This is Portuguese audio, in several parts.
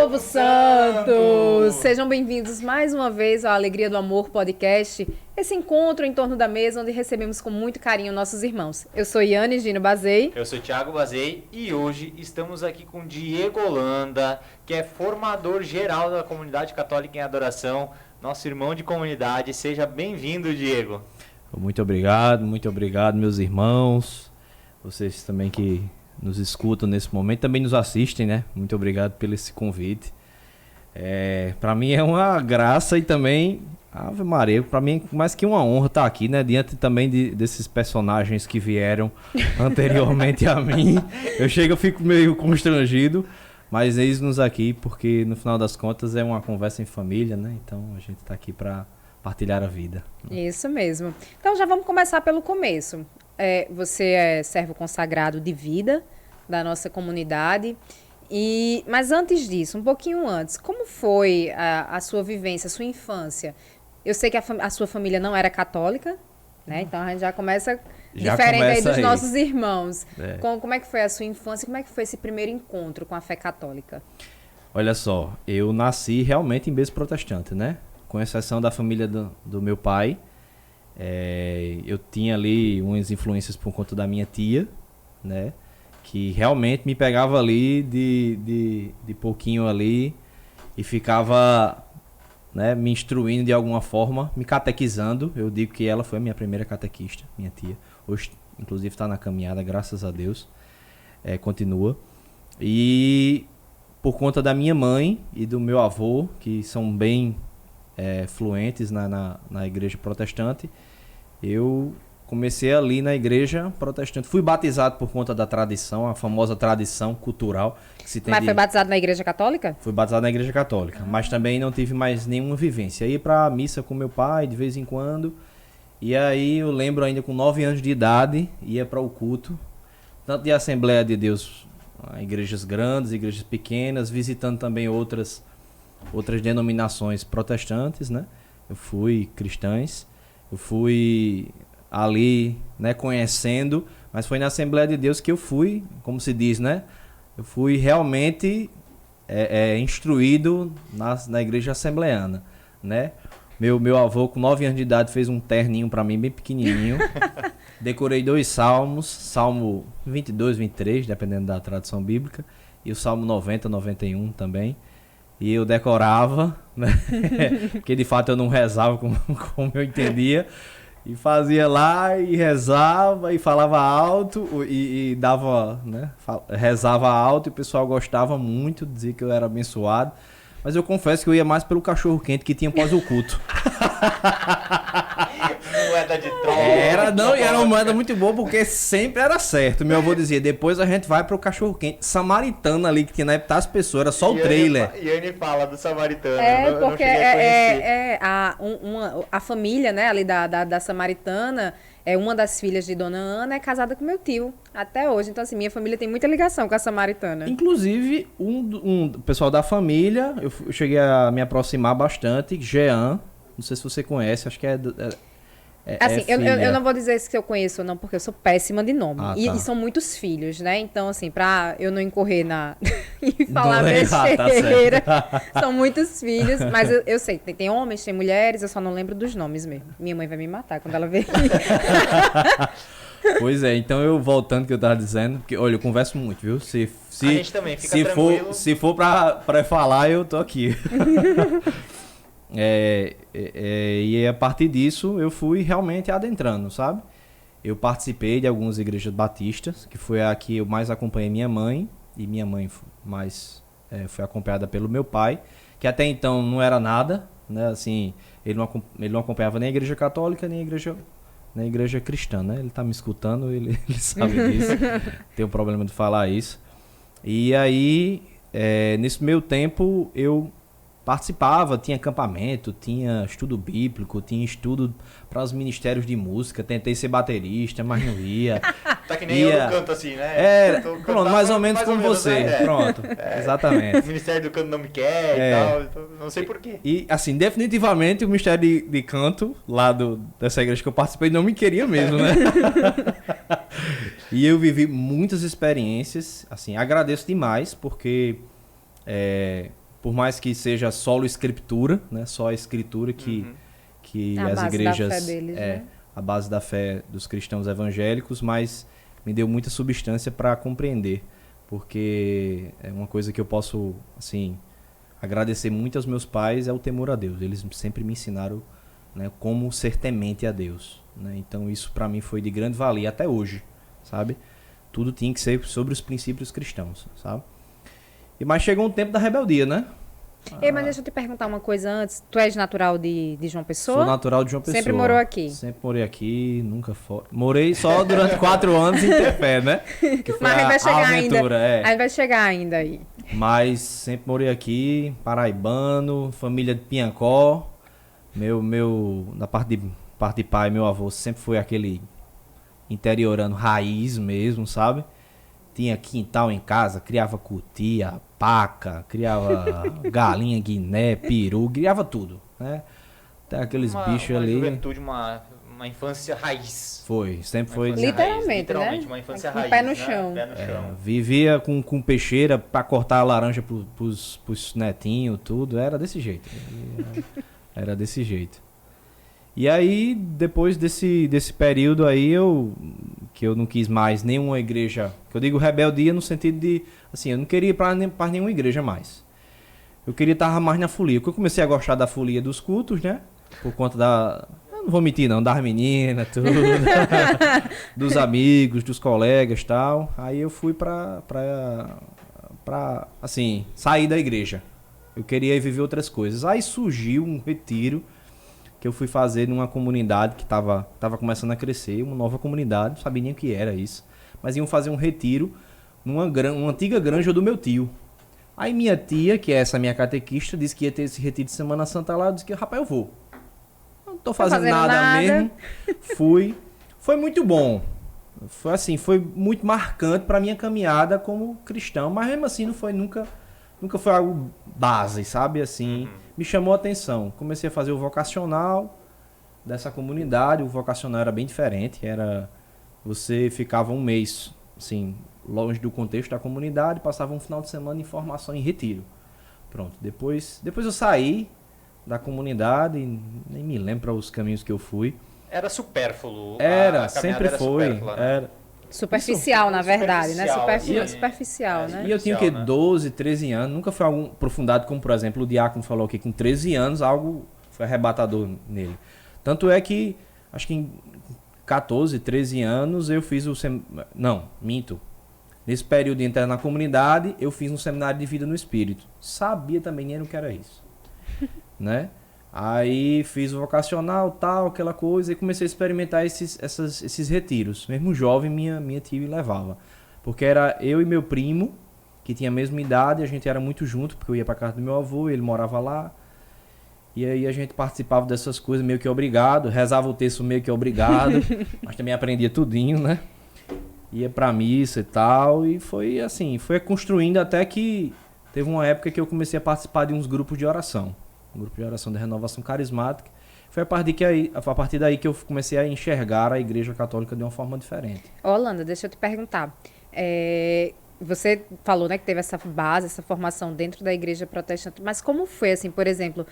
Povo Santo! Sejam bem-vindos mais uma vez ao Alegria do Amor Podcast, esse encontro em torno da mesa onde recebemos com muito carinho nossos irmãos. Eu sou Yane Gino Bazei. Eu sou Thiago Bazei e hoje estamos aqui com Diego Holanda, que é formador geral da comunidade católica em adoração, nosso irmão de comunidade. Seja bem-vindo, Diego. Muito obrigado, meus irmãos, vocês também que nos escutam nesse momento, também nos assistem, né? Muito obrigado pelo esse convite. Para mim é uma graça e também, Ave Maria, para mim é mais que uma honra estar aqui, né? Diante também desses personagens que vieram anteriormente a mim. Eu fico meio constrangido, mas eis-nos aqui porque no final das contas é uma conversa em família, né? Então a gente está aqui para partilhar a vida. Isso mesmo. Então já vamos começar pelo começo. Você é servo consagrado de vida da nossa comunidade. Mas antes disso, um pouquinho antes, como foi a sua vivência, a sua infância? Eu sei que a sua família não era católica, né? Então a gente já começa diferente aí dos nossos irmãos. Como é que foi a sua infância? Como é que foi esse primeiro encontro com a fé católica? Olha só, eu nasci realmente em berço protestante, né? Com exceção da família do meu pai. Eu tinha ali umas influências por conta da minha tia, né? Que realmente me pegava ali de pouquinho ali e ficava, né, me instruindo de alguma forma, me catequizando. Eu digo que ela foi a minha primeira catequista, minha tia. Hoje, inclusive, está na caminhada, graças a Deus. Continua. E por conta da minha mãe e do meu avô, que são bem fluentes na igreja protestante, eu comecei ali na igreja protestante. Fui batizado por conta da tradição, a famosa tradição cultural que se tem. Mas foi batizado na igreja católica? Fui batizado na igreja católica, mas também não tive mais nenhuma vivência. Ia pra missa com meu pai de vez em quando, e aí eu lembro ainda com 9 anos de idade, ia para o culto, tanto de Assembleia de Deus, igrejas grandes, igrejas pequenas, visitando também outras denominações protestantes, né? Eu fui cristãs, eu fui ali, né, conhecendo, mas foi na Assembleia de Deus que eu fui, como se diz, né? Eu fui realmente instruído na igreja assembleana, né? Meu avô, com 9 anos de idade, fez um terninho para mim, bem pequenininho. Decorei 2 salmos, Salmo 22, 23, dependendo da tradução bíblica, e o Salmo 90, 91 também. E eu decorava, né? Porque de fato eu não rezava como eu entendia. E fazia lá e rezava e falava alto e dava, né? Rezava alto e o pessoal gostava muito, dizia que eu era abençoado. Mas eu confesso que eu ia mais pelo cachorro quente que tinha após o culto. Moeda de troca. Era uma moeda muito boa porque sempre era certo. Meu avô dizia, depois a gente vai pro cachorro quente. Samaritano ali que tinha na época das pessoas, era só o trailer. E ele fala do Samaritano. Porque a família, né, ali da Samaritana, uma das filhas de Dona Ana é casada com meu tio, até hoje. Então, assim, minha família tem muita ligação com a Samaritana. Inclusive, um pessoal da família, eu cheguei a me aproximar bastante, Jean, não sei se você conhece, acho que assim, eu não vou dizer se eu conheço ou não, porque eu sou péssima de nome. Tá. E são muitos filhos, né? Então, assim, pra eu não incorrer e falar besteira, são muitos filhos. Mas eu sei, tem homens, tem mulheres, eu só não lembro dos nomes mesmo. Minha mãe vai me matar quando ela ver. Pois é, então eu voltando ao que eu tava dizendo, porque, olha, eu converso muito, viu? A gente também, fica tranquilo. Se for pra falar, eu tô aqui. E a partir disso eu fui realmente adentrando, sabe? Eu participei de algumas igrejas batistas, que foi a que eu mais acompanhei minha mãe, e minha mãe mais foi acompanhada pelo meu pai, que até então não era nada, né? Assim, ele não acompanhava nem a igreja católica, nem a igreja cristã, né? Ele tá me escutando, ele sabe disso, tem um problema de falar isso. E aí, nesse meio tempo, eu participava, tinha acampamento, tinha estudo bíblico, tinha estudo para os ministérios de música, tentei ser baterista, mas não ia. Tá que nem eu no canto assim, né? Pronto, mais ou menos como você, né? Pronto, exatamente. O Ministério do Canto não me quer e tal, então, não sei porquê. E assim, definitivamente o Ministério de Canto, lá dessa igreja que eu participei, não me queria mesmo, né? E eu vivi muitas experiências, assim, agradeço demais, porque por mais que seja solo escritura, né? Só a escritura que A as base igrejas... da fé deles, né? A base da fé dos cristãos evangélicos, mas me deu muita substância para compreender, porque é uma coisa que eu posso, assim, agradecer muito aos meus pais, é o temor a Deus. Eles sempre me ensinaram, né, como ser temente a Deus, né? Então isso para mim foi de grande valia até hoje, sabe? Tudo tinha que ser sobre os princípios cristãos, sabe? Mas chegou um tempo da rebeldia, né? Ei, mas deixa eu te perguntar uma coisa antes. Tu és natural de João Pessoa? Sou natural de João Pessoa. Sempre morou aqui? Sempre morei aqui, nunca fora. Morei só durante 4 anos em Tefé, né? Que foi Mas aí vai chegar aventura, ainda. Aí vai chegar ainda aí. Mas sempre morei aqui, paraibano, família de Piancó. Na parte de pai, meu avô sempre foi aquele interiorano raiz mesmo, sabe? Tinha quintal em casa, criava cutia, paca, criava galinha, guiné, peru, criava tudo, né? Até aqueles bichos ali. Uma juventude, uma infância raiz. Foi, sempre foi. Literalmente, né? Uma infância Com raiz. pé no chão. Pé no chão. Vivia com peixeira pra cortar a laranja pros netinhos, tudo. Era desse jeito. Era desse jeito. E aí, depois desse período aí, que eu não quis mais nenhuma igreja, que eu digo rebeldia no sentido de, assim, eu não queria ir pra nenhuma igreja mais. Eu queria estar mais na folia, porque eu comecei a gostar da folia dos cultos, né? Por conta eu não vou mentir não, das meninas, tudo, dos amigos, dos colegas e tal. Aí eu fui pra, assim, sair da igreja. Eu queria ir viver outras coisas. Aí surgiu um retiro que eu fui fazer numa comunidade que tava começando a crescer, uma nova comunidade, não sabia nem o que era isso. Mas iam fazer um retiro numa antiga granja do meu tio. Aí minha tia, que é essa minha catequista, disse que ia ter esse retiro de Semana Santa lá, eu disse que, rapaz, eu vou. Não tô fazendo nada mesmo. Fui. Foi muito bom. Foi assim, foi muito marcante pra minha caminhada como cristão, mas mesmo assim nunca foi algo base, sabe? Assim, me chamou a atenção. Comecei a fazer o vocacional dessa comunidade. O vocacional era bem diferente. Você ficava um mês, assim, longe do contexto da comunidade, passava um final de semana em formação em retiro. Pronto. Depois eu saí da comunidade, nem me lembro para os caminhos que eu fui. Era supérfluo. Sempre foi. Supérflua, né? Era. Superficial, na verdade, né? Superficial, assim. Superficial, né? E eu tinha o quê? 12, 13 anos. Nunca foi algo aprofundado, como por exemplo o Diácono falou que com 13 anos algo foi arrebatador nele. Tanto é que, acho que em 14, 13 anos eu fiz Não, minto. Nesse período de entrar na comunidade, eu fiz um seminário de vida no Espírito. Sabia também nem o que era isso. Né? Aí fiz o vocacional, tal, aquela coisa, e comecei a experimentar esses retiros. Mesmo jovem, minha tia me levava. Porque era eu e meu primo, que tinha a mesma idade, a gente era muito junto, porque eu ia pra casa do meu avô, ele morava lá. E aí a gente participava dessas coisas meio que obrigado, rezava o texto meio que obrigado, mas também aprendia tudinho, né? Ia pra missa e tal, e foi assim, foi construindo até que teve uma época que eu comecei a participar de uns grupos de oração. Um grupo de oração da Renovação Carismática. Foi a partir daí que eu comecei a enxergar a Igreja Católica de uma forma diferente. Holanda, deixa eu te perguntar. Você falou, né, que teve essa base, essa formação dentro da Igreja Protestante, mas como foi, assim, por exemplo,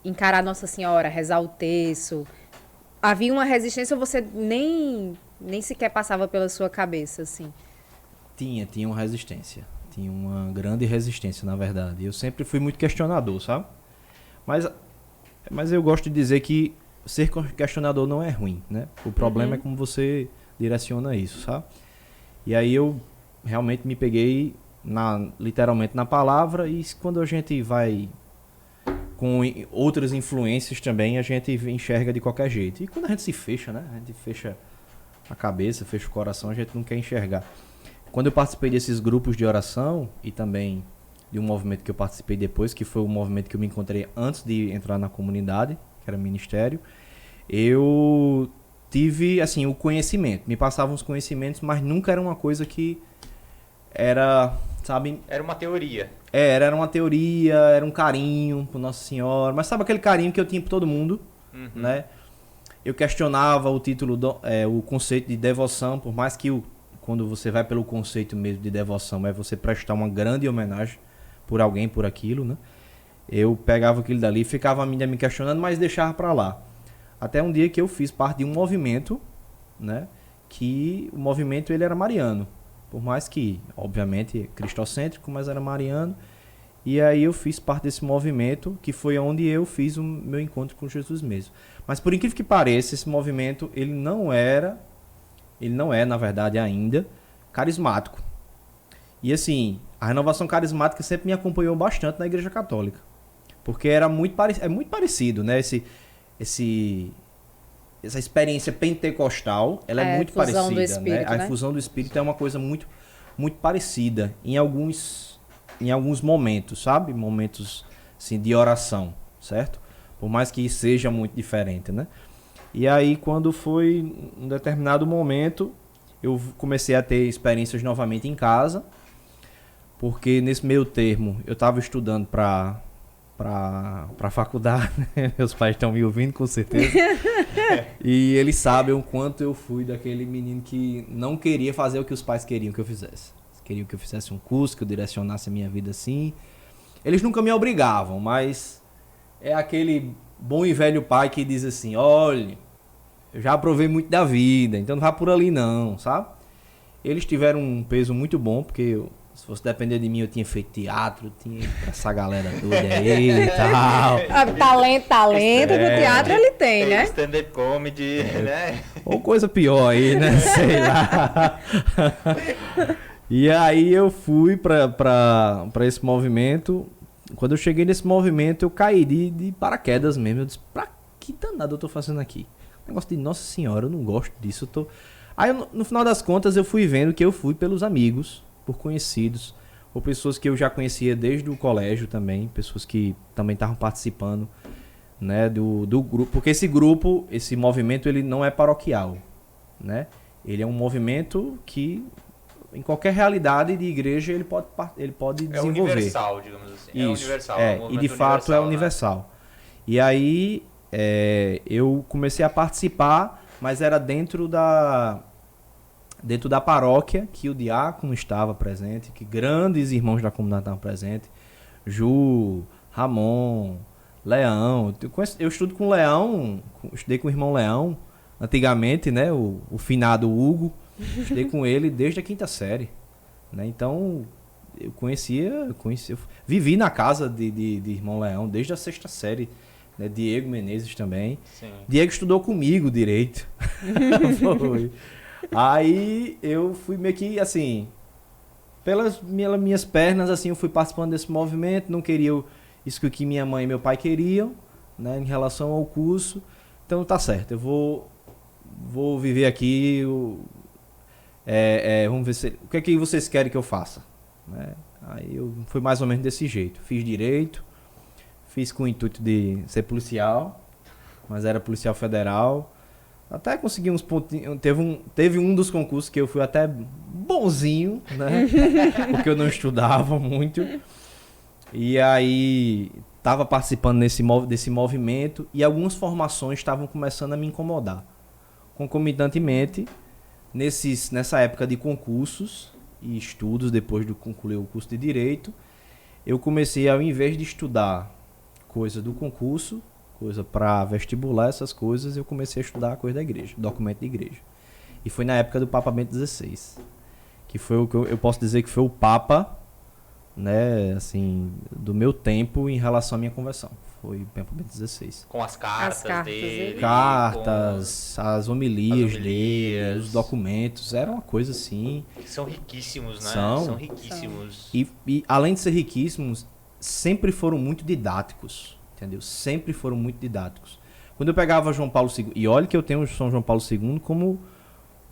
encarar Nossa Senhora, rezar o terço? Havia uma resistência ou você nem sequer passava pela sua cabeça, assim? Tinha uma resistência. Tinha uma grande resistência, na verdade. Eu sempre fui muito questionador, sabe? Mas eu gosto de dizer que ser questionador não é ruim, né? O problema é como você direciona isso, sabe? E aí eu realmente me peguei literalmente na palavra, e quando a gente vai com outras influências também, a gente enxerga de qualquer jeito. E quando a gente se fecha, né? A gente fecha a cabeça, fecha o coração, a gente não quer enxergar. Quando eu participei desses grupos de oração e também de um movimento que eu participei depois, que foi o movimento que eu me encontrei antes de entrar na comunidade, que era ministério, eu tive, assim, o conhecimento. Me passavam os conhecimentos, mas nunca era uma coisa que era, sabe... Era uma teoria. Era uma teoria, era um carinho por Nossa Senhora, mas sabe aquele carinho que eu tinha por todo mundo, né? Eu questionava o título, o conceito de devoção, por mais que quando você vai pelo conceito mesmo de devoção, é você prestar uma grande homenagem por alguém, por aquilo, né? Eu pegava aquilo dali, ficava ainda me questionando, mas deixava pra lá. Até um dia que eu fiz parte de um movimento, né? Que o movimento ele era mariano. Por mais que, obviamente, cristocêntrico, mas era mariano. E aí eu fiz parte desse movimento, que foi onde eu fiz o meu encontro com Jesus mesmo. Mas por incrível que pareça, esse movimento, ele não é, na verdade, ainda carismático. E assim, a renovação carismática sempre me acompanhou bastante na Igreja Católica. Porque é muito parecido, né? Essa experiência pentecostal, ela é muito parecida. Do espírito, né? Né? A infusão do Espírito é uma coisa muito, muito parecida em alguns momentos, sabe? Momentos assim, de oração, certo? Por mais que seja muito diferente, né? E aí, quando foi um determinado momento, eu comecei a ter experiências novamente em casa, porque nesse meio termo eu estava estudando para faculdade, né? Meus pais estão me ouvindo com certeza. E eles sabem o quanto eu fui daquele menino que não queria fazer o que os pais queriam que eu fizesse. Queriam que eu fizesse um curso, que eu direcionasse a minha vida assim. Eles nunca me obrigavam, mas é aquele bom e velho pai que diz assim, olha, eu já aprovei muito da vida, então não vá por ali não, sabe? Eles tiveram um peso muito bom, porque se fosse depender de mim, eu tinha feito teatro, tinha essa galera toda aí e tal. Talento do teatro ele tem, né? Stand-up comedy, né? Ou coisa pior aí, né? Sei lá. E aí eu fui pra esse movimento. Quando eu cheguei nesse movimento, eu caí de paraquedas mesmo. Eu disse, pra que danado eu tô fazendo aqui? Negócio de Nossa Senhora, eu não gosto disso. Aí, no final das contas, eu fui vendo que eu fui pelos amigos, por conhecidos, ou pessoas que eu já conhecia desde o colégio também, pessoas que também estavam participando, né, do grupo. Porque esse movimento, ele não é paroquial, né? Ele é um movimento que, em qualquer realidade de igreja, ele pode desenvolver. É universal, digamos assim. Isso, é universal. e de fato é universal. Né? E aí, eu comecei a participar, mas era dentro da paróquia, que o diácono estava presente, que grandes irmãos da comunidade estavam presentes. Ju, Ramon, Leão. Eu estudo com o Leão, estudei com o irmão Leão, antigamente, né? O finado Hugo. Estudei com ele desde a 5ª série. Né? Então, eu vivi na casa de irmão Leão desde a 6ª série. Né? Diego Menezes também. Sim. Diego estudou comigo direito. Foi. Aí eu fui meio que assim, pelas minhas pernas, assim, eu fui participando desse movimento, não queria isso que minha mãe e meu pai queriam, né, em relação ao curso. Então tá certo, eu vou viver aqui, vamos ver o que é que vocês querem que eu faça. Né? Aí eu fui mais ou menos desse jeito, fiz direito, fiz com o intuito de ser policial, mas era policial federal. Até consegui uns pontinhos. Teve um dos concursos que eu fui até bonzinho, né? Porque eu não estudava muito. E aí, tava participando desse movimento e algumas formações estavam começando a me incomodar. Concomitantemente, nessa época de concursos e estudos, depois de concluir o curso de Direito, eu comecei, ao invés de estudar coisa do concurso, coisa para vestibular, essas coisas, eu comecei a estudar a coisa da igreja, documento de igreja. E foi na época do Papa Bento XVI, que foi o que eu posso dizer que foi o Papa, né, assim, do meu tempo em relação à minha conversão. Foi o Papa Bento XVI. Com as cartas dele. Cartas, as homilias dele, os documentos, era uma coisa assim. São riquíssimos, né? São riquíssimos. E além de ser riquíssimos, sempre foram muito didáticos. Entendeu? Sempre foram muito didáticos. Quando eu pegava João Paulo II, e olha que eu tenho São João Paulo II como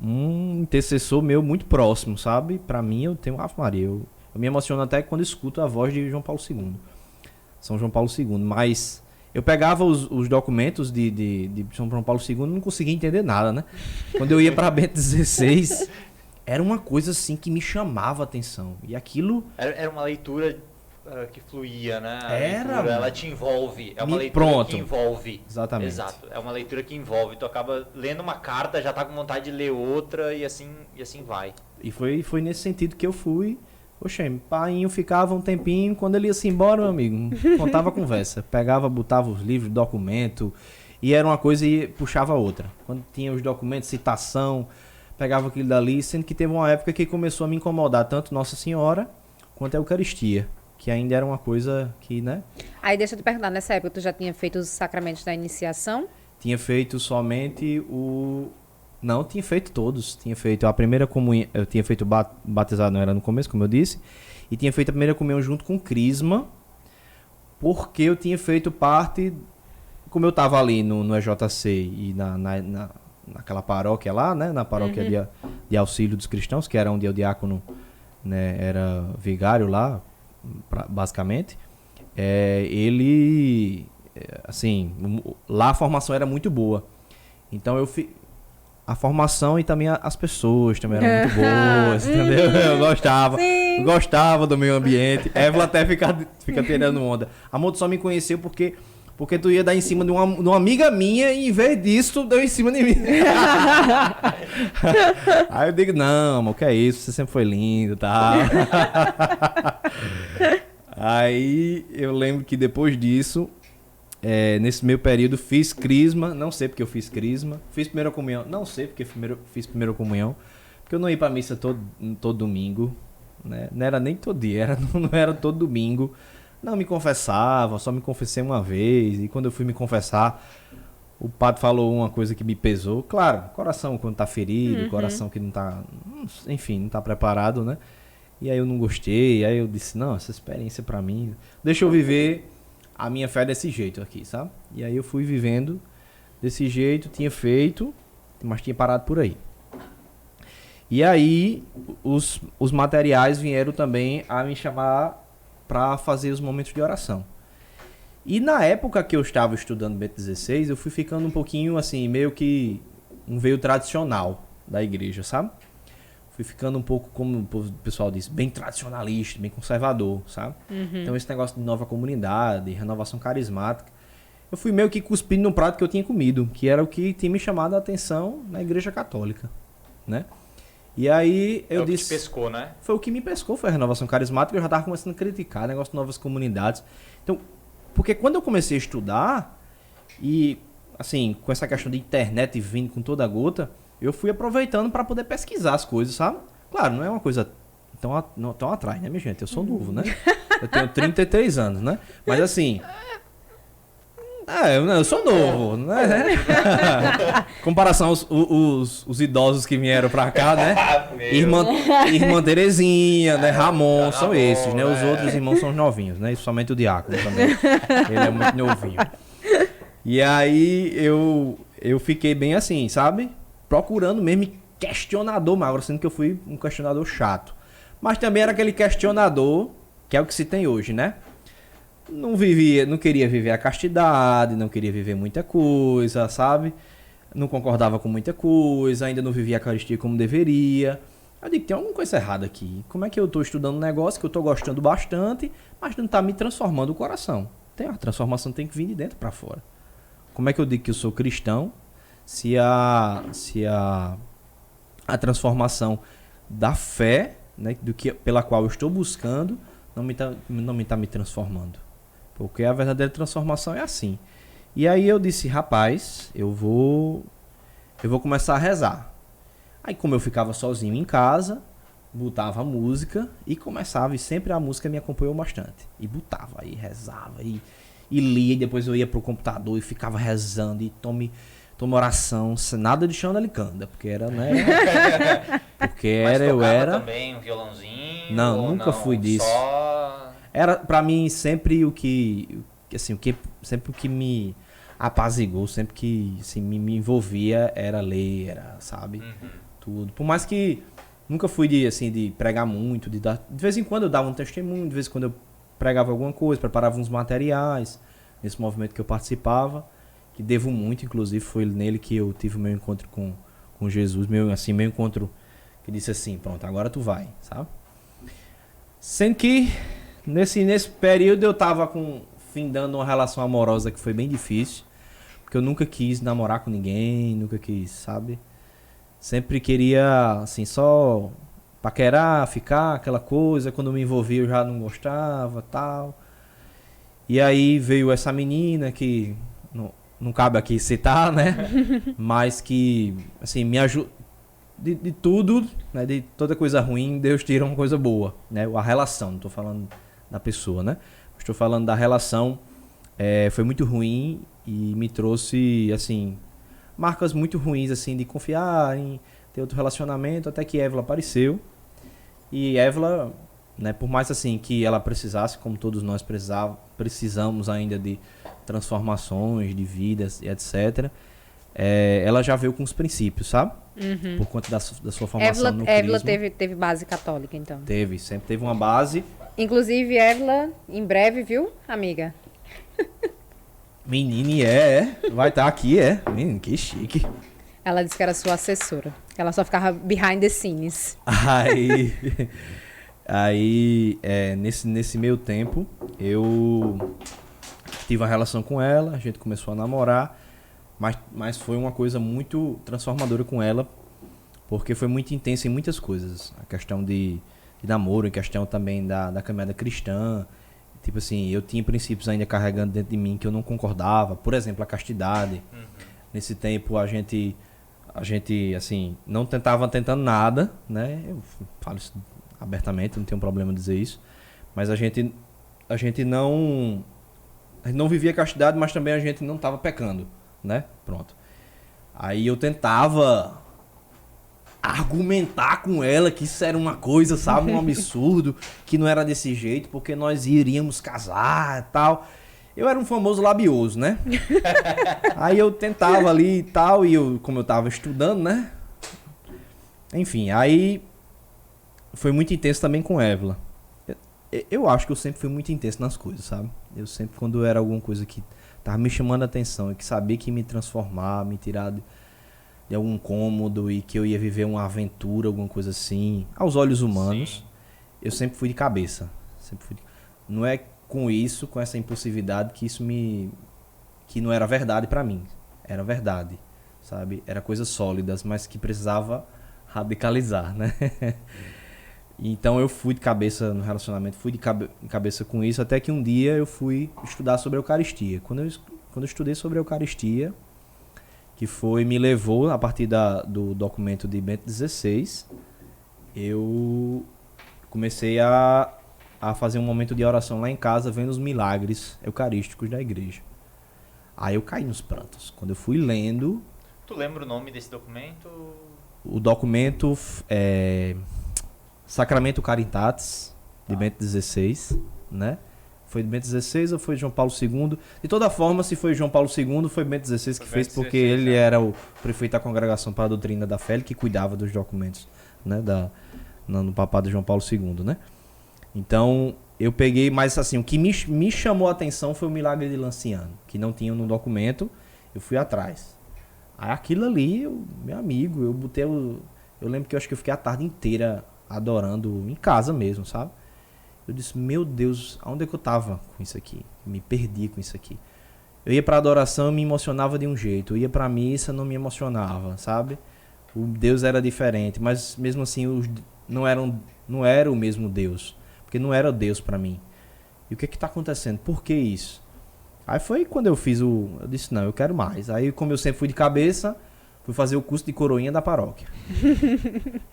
um intercessor meu muito próximo, sabe? Pra mim, eu tenho Ave Maria. Eu me emociono até quando escuto a voz de João Paulo II. São João Paulo II. Mas eu pegava os documentos de São João Paulo II e não conseguia entender nada, né? Quando eu ia para Bento XVI, era uma coisa assim que me chamava a atenção. E aquilo... Era uma leitura que fluía, né? Ela te envolve. É uma leitura que envolve. Exatamente. Exato. É uma leitura que envolve. Tu acaba lendo uma carta, já tá com vontade de ler outra e assim vai. E foi nesse sentido que eu fui Oxê, painho ficava um tempinho, quando ele ia se embora, meu amigo, contava a conversa. Pegava, botava os livros, documento, e era uma coisa e puxava outra. Quando tinha os documentos, citação, pegava aquilo dali, sendo que teve uma época que começou a me incomodar tanto Nossa Senhora quanto a Eucaristia, que ainda era uma coisa que, né? Aí deixa eu te perguntar, nessa época tu já tinha feito os sacramentos da iniciação? Tinha feito somente o... Não, tinha feito todos. Tinha feito a primeira comunhão, eu tinha feito batizado, não era no começo, como eu disse, e tinha feito a primeira comunhão junto com o Crisma, porque eu tinha feito parte, como eu estava ali no EJC e naquela paróquia lá, né, na paróquia de auxílio dos cristãos, que era onde o diácono, né, era vigário lá, basicamente, ele, assim, lá a formação era muito boa. Então a formação e também as pessoas também eram muito boas, entendeu? Eu gostava do meio ambiente. Évila até fica tirando onda. Amor, tu só me conheceu porque tu ia dar em cima de uma amiga minha e em vez disso tu deu em cima de mim. Aí eu digo, não, amor, que é isso? Você sempre foi lindo, tá? Aí eu lembro que depois disso, nesse meio período, fiz crisma, não sei porque eu fiz crisma. Fiz primeira comunhão, não sei porque fiz primeira comunhão. Porque eu não ia pra missa todo domingo, né? Não era nem todo dia, não era todo domingo. Não me confessava, só me confessei uma vez. E quando eu fui me confessar, o padre falou uma coisa que me pesou. Claro, coração quando tá ferido, coração que não tá, enfim, não tá preparado, né? E aí eu não gostei, aí eu disse, não, essa experiência pra mim, deixa eu viver a minha fé desse jeito aqui, sabe? E aí eu fui vivendo desse jeito, tinha feito, mas tinha parado por aí. E aí os materiais vieram também a me chamar para fazer os momentos de oração. E na época que eu estava estudando Bento XVI, eu fui ficando um pouquinho assim, meio que um veio tradicional da igreja, sabe? Fui ficando um pouco, como o pessoal diz, bem tradicionalista, bem conservador, sabe? Então esse negócio de nova comunidade, renovação carismática, eu fui meio que cuspindo no prato que eu tinha comido, que era o que tinha me chamado a atenção na igreja católica, né? E aí eu disse... Foi o que te pescou, né? Foi o que me pescou, foi a renovação carismática, eu já estava começando a criticar, negócio de novas comunidades. Então, porque quando eu comecei a estudar, e assim, com essa questão de internet vindo com toda a gota, eu fui aproveitando para poder pesquisar as coisas, sabe? Claro, não é uma coisa tão atrás, né, minha gente? Eu sou novo, né? Eu tenho 33 anos, né? Mas assim... eu sou novo, né? Comparação aos idosos que vieram pra cá, né? Irmã Terezinha, né? Ramon, são esses, né? Os outros irmãos são os novinhos, né? E somente o diácono também. Ele é muito novinho. E aí eu fiquei bem assim, sabe? Procurando mesmo questionador magro, sendo que eu fui um questionador chato. Mas também era aquele questionador, que é o que se tem hoje, né? Não queria viver a castidade, não queria viver muita coisa, sabe? Não concordava com muita coisa, ainda não vivia a Eucaristia como deveria. Eu digo, tem alguma coisa errada aqui. Como é que eu tô estudando um negócio que eu tô gostando bastante, mas não tá me transformando o coração? A transformação tem que vir de dentro para fora. Como é que eu digo que eu sou cristão se a transformação da fé, né, pela qual eu estou buscando, não me tá me transformando? Porque a verdadeira transformação é assim. E aí eu disse, rapaz, eu vou começar a rezar. Aí como eu ficava sozinho em casa, botava a música e começava, e sempre a música me acompanhou bastante. E botava, e rezava, e lia, e depois eu ia pro computador e ficava rezando, e tome oração, nada de chão da licanda, porque era, né? Porque Mas eu era... também um violãozinho? Não, nunca fui disso. Só... Era, pra mim, sempre o que me apaziguou, sempre que assim, me envolvia era ler, sabe? Tudo. Por mais que nunca fui de pregar muito, de vez em quando eu dava um testemunho, de vez em quando eu pregava alguma coisa, preparava uns materiais, nesse movimento que eu participava, que devo muito, inclusive, foi nele que eu tive o meu encontro com Jesus, meu encontro que disse assim, pronto, agora tu vai, sabe? Sendo que nesse período eu tava findando uma relação amorosa que foi bem difícil, porque eu nunca quis namorar com ninguém, nunca quis, sabe? Sempre queria, assim, só paquerar, ficar, aquela coisa. Quando eu me envolvi eu já não gostava, tal. E aí veio essa menina que não cabe aqui citar, né? Mas que, assim, me ajuda de tudo, né? De toda coisa ruim, Deus tira uma coisa boa, né? A relação, não estou falando da pessoa, né? Estou falando da relação, foi muito ruim e me trouxe, assim, marcas muito ruins, assim, de confiar em ter outro relacionamento, até que Évila apareceu. E Évila, né, por mais, assim, que ela precisasse, como todos nós precisamos ainda de transformações, de vidas e etc., ela já veio com os princípios, sabe? Uhum. Por conta da sua formação no Évila crisma. teve base católica, então. Sempre teve uma base. Inclusive, Évila, em breve, viu, amiga? Menina, vai estar aqui, Menino, que chique. Ela disse que era sua assessora. Ela só ficava behind the scenes. Aí nesse meio tempo, eu tive uma relação com ela, a gente começou a namorar, mas foi uma coisa muito transformadora com ela, porque foi muito intensa em muitas coisas. A questão de namoro, a questão também da caminhada cristã. Tipo assim, eu tinha princípios ainda carregando dentro de mim que eu não concordava. Por exemplo, a castidade. Uhum. Nesse tempo a gente assim, não tentando nada, né? Eu falo isso abertamente, não tenho problema em dizer isso. Mas a gente não vivia castidade, mas também a gente não estava pecando, né? Pronto. Aí eu tentava argumentar com ela que isso era uma coisa, sabe? Um absurdo, que não era desse jeito, porque nós iríamos casar e tal. Eu era um famoso labioso, né? Aí eu tentava ali e tal, e como eu tava estudando, né? Enfim, aí foi muito intenso também com Évila. Eu acho que eu sempre fui muito intenso nas coisas, sabe? Eu sempre, quando era alguma coisa que tava me chamando a atenção e que sabia que ia me transformar, me tirar de algum cômodo e que eu ia viver uma aventura, alguma coisa assim, aos olhos humanos, sim, eu sempre fui de cabeça. Não é com isso, com essa impulsividade, que não era verdade pra mim. Era verdade, sabe? Era coisas sólidas, mas que precisava radicalizar, né? Então eu fui de cabeça no relacionamento, fui de cabeça com isso, até que um dia eu fui estudar sobre a Eucaristia. Quando eu estudei sobre a Eucaristia, que me levou, a partir do documento de Bento XVI, eu comecei a fazer um momento de oração lá em casa, vendo os milagres eucarísticos da igreja. Aí eu caí nos prantos. Quando eu fui lendo... Tu lembra o nome desse documento? O documento é Sacramento Caritatis, de Bento XVI, né? Foi de Bento XVI ou foi de João Paulo II? De toda forma, se foi João Paulo II, foi Bento XVI que fez, porque ele era o prefeito da Congregação para a Doutrina da Fé, que cuidava dos documentos, né, no papado João Paulo II, né? Então, eu peguei, mas assim, o que me chamou a atenção foi o milagre de Lanciano, que não tinha no documento, eu fui atrás. Aí aquilo ali, meu amigo, eu lembro que eu acho que eu fiquei a tarde inteira adorando em casa mesmo, sabe? Eu disse, meu Deus, aonde é que eu tava com isso aqui? Me perdi com isso aqui. Eu ia pra adoração, eu me emocionava de um jeito. Eu ia pra missa, não me emocionava, sabe? O Deus era diferente, mas mesmo assim não era o mesmo Deus. Porque não era Deus pra mim. E o que tá acontecendo? Por que isso? Aí foi quando eu disse, não, eu quero mais. Aí, como eu sempre fui de cabeça, fui fazer o curso de coroinha da paróquia.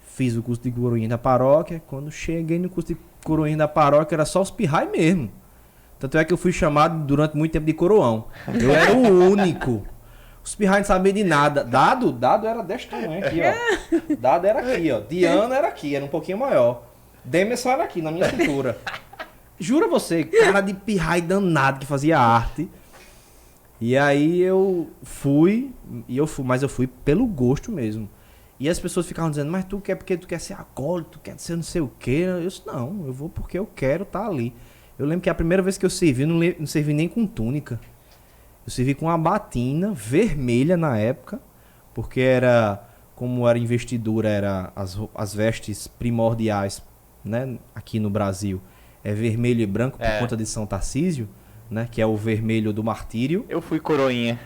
Fiz o curso de coroinha da paróquia. Quando cheguei no curso de coroinha da paróquia, era só os pirrai mesmo. Tanto é que eu fui chamado durante muito tempo de coroão. Eu era o único. Os pirrai não sabiam de nada. Dado era deste tamanho aqui, ó. Dado era aqui, ó. Diana era aqui, era um pouquinho maior. Demerson era aqui, na minha cintura. Jura você, cara de pirrai danado que fazia arte. E aí mas eu fui pelo gosto mesmo. E as pessoas ficavam dizendo, mas tu quer porque tu quer ser acólito, tu quer ser não sei o quê. Eu disse, não, eu vou porque eu quero estar ali. Eu lembro que a primeira vez que eu servi, não servi nem com túnica. Eu servi com uma batina vermelha na época, porque como era investidura, era as vestes primordiais, né, aqui no Brasil, é vermelho e branco por conta de São Tarcísio, né, que é o vermelho do martírio. Eu fui coroinha.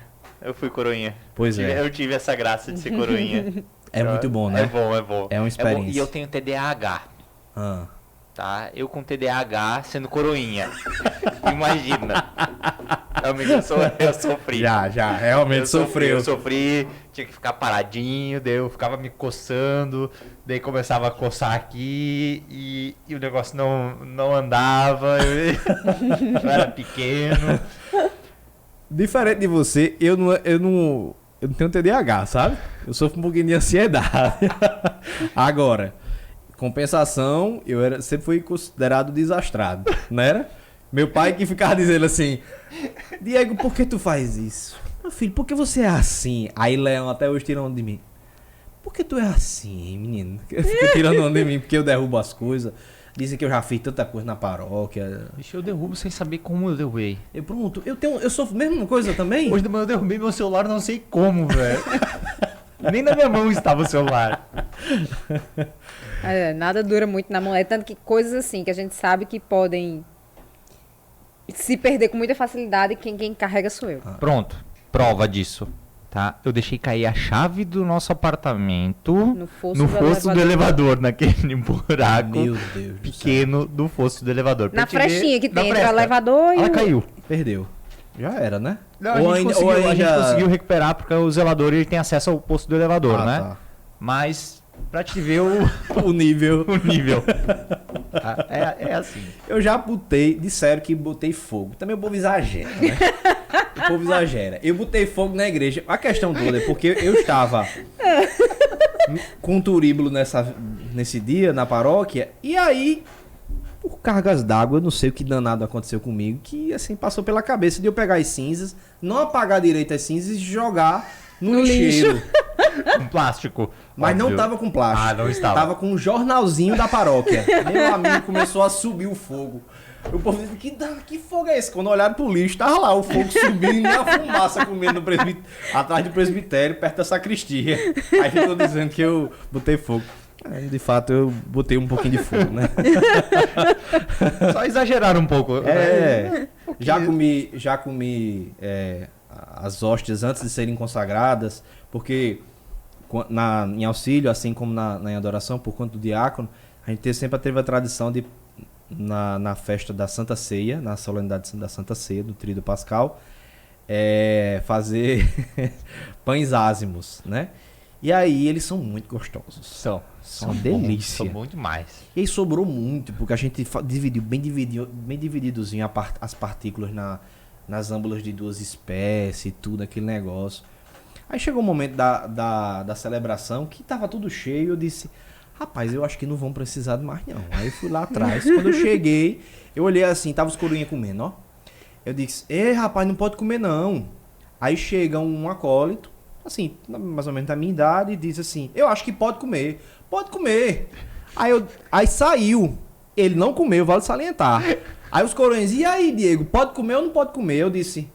Pois Eu tive essa graça de ser coroinha. É muito bom, né? É bom, é bom. É uma experiência. E eu tenho TDAH, Ah. tá? Eu com TDAH sendo coroinha. Imagina. Amigo, eu sofri. Já, realmente sofreu. Eu sofri, tinha que ficar paradinho, daí eu ficava me coçando, daí começava a coçar aqui e o negócio não andava, eu era pequeno. Diferente de você, eu não tenho TDAH, sabe? Eu sofro um pouquinho de ansiedade. Agora, compensação, sempre fui considerado desastrado, não era? Meu pai que ficava dizendo assim, Diego, por que tu faz isso? Meu filho, por que você é assim? Aí Leão até hoje tira onda de mim. Por que tu é assim, hein, menino? Fica tirando onda de mim porque eu derrubo as coisas. Dizem que eu já fiz tanta coisa na paróquia. Vixe, eu derrubo sem saber como eu derrubei. Pronto, eu sofro a mesma coisa também? Hoje de manhã eu derrubei meu celular, não sei como, velho. Nem na minha mão estava o celular. Nada dura muito na mão. É tanto que coisas assim que a gente sabe que podem se perder com muita facilidade, quem carrega sou eu. Pronto, prova disso, tá? Eu deixei cair a chave do nosso apartamento No fosso do elevador, naquele buraco Meu Deus pequeno do fosso do elevador. Pra Na te ver- frechinha que na tem entre o fresta. elevador e Ela o... caiu. Perdeu. Já era, né? Não, a gente conseguiu recuperar porque o zelador ele tem acesso ao posto do elevador, né? Tá. Mas pra te ver O nível. o nível. É assim. Eu já disseram que botei fogo. Também o povo exagera, né? O povo exagera. Eu botei fogo na igreja. A questão toda é porque eu estava com um turíbulo nesse dia, na paróquia, e aí, por cargas d'água, eu não sei o que danado aconteceu comigo, que assim, passou pela cabeça de eu pegar as cinzas, não apagar direito as cinzas e jogar no lixeiro. Um plástico. Mas não óbvio. tava com plástico. Ah, não estava. Tava com um jornalzinho da paróquia. Meu amigo começou a subir o fogo. O povo disse, que fogo é esse? Quando olharam pro lixo, tava lá o fogo subindo e a fumaça comendo atrás do presbitério, perto da sacristia. Aí ficou dizendo que eu botei fogo. De fato, eu botei um pouquinho de fogo, né? Só exageraram um pouco. Já comi as hóstias antes de serem consagradas, porque em auxílio, assim como em adoração, por conta do diácono, a gente sempre teve a tradição de, na festa da Santa Ceia, na solenidade da Santa Ceia, do Tríduo Pascal, fazer pães ázimos, né? E aí eles são muito gostosos. São uma delícia. São bom demais. E aí sobrou muito, porque a gente dividiu bem divididozinho as partículas nas âmbulas de 2 espécies e tudo, aquele negócio. Aí chegou o momento da celebração, que tava tudo cheio, eu disse, rapaz, eu acho que não vão precisar de mais não. Aí eu fui lá atrás, quando eu cheguei, eu olhei assim, tava os coroinhas comendo, ó. Eu disse, rapaz, não pode comer não. Aí chega um acólito, assim, mais ou menos da minha idade, e diz assim, eu acho que pode comer. Pode comer. Aí saiu, ele não comeu, vale salientar. Aí os coroinhas, e aí, Diego, pode comer ou não pode comer? Eu disse,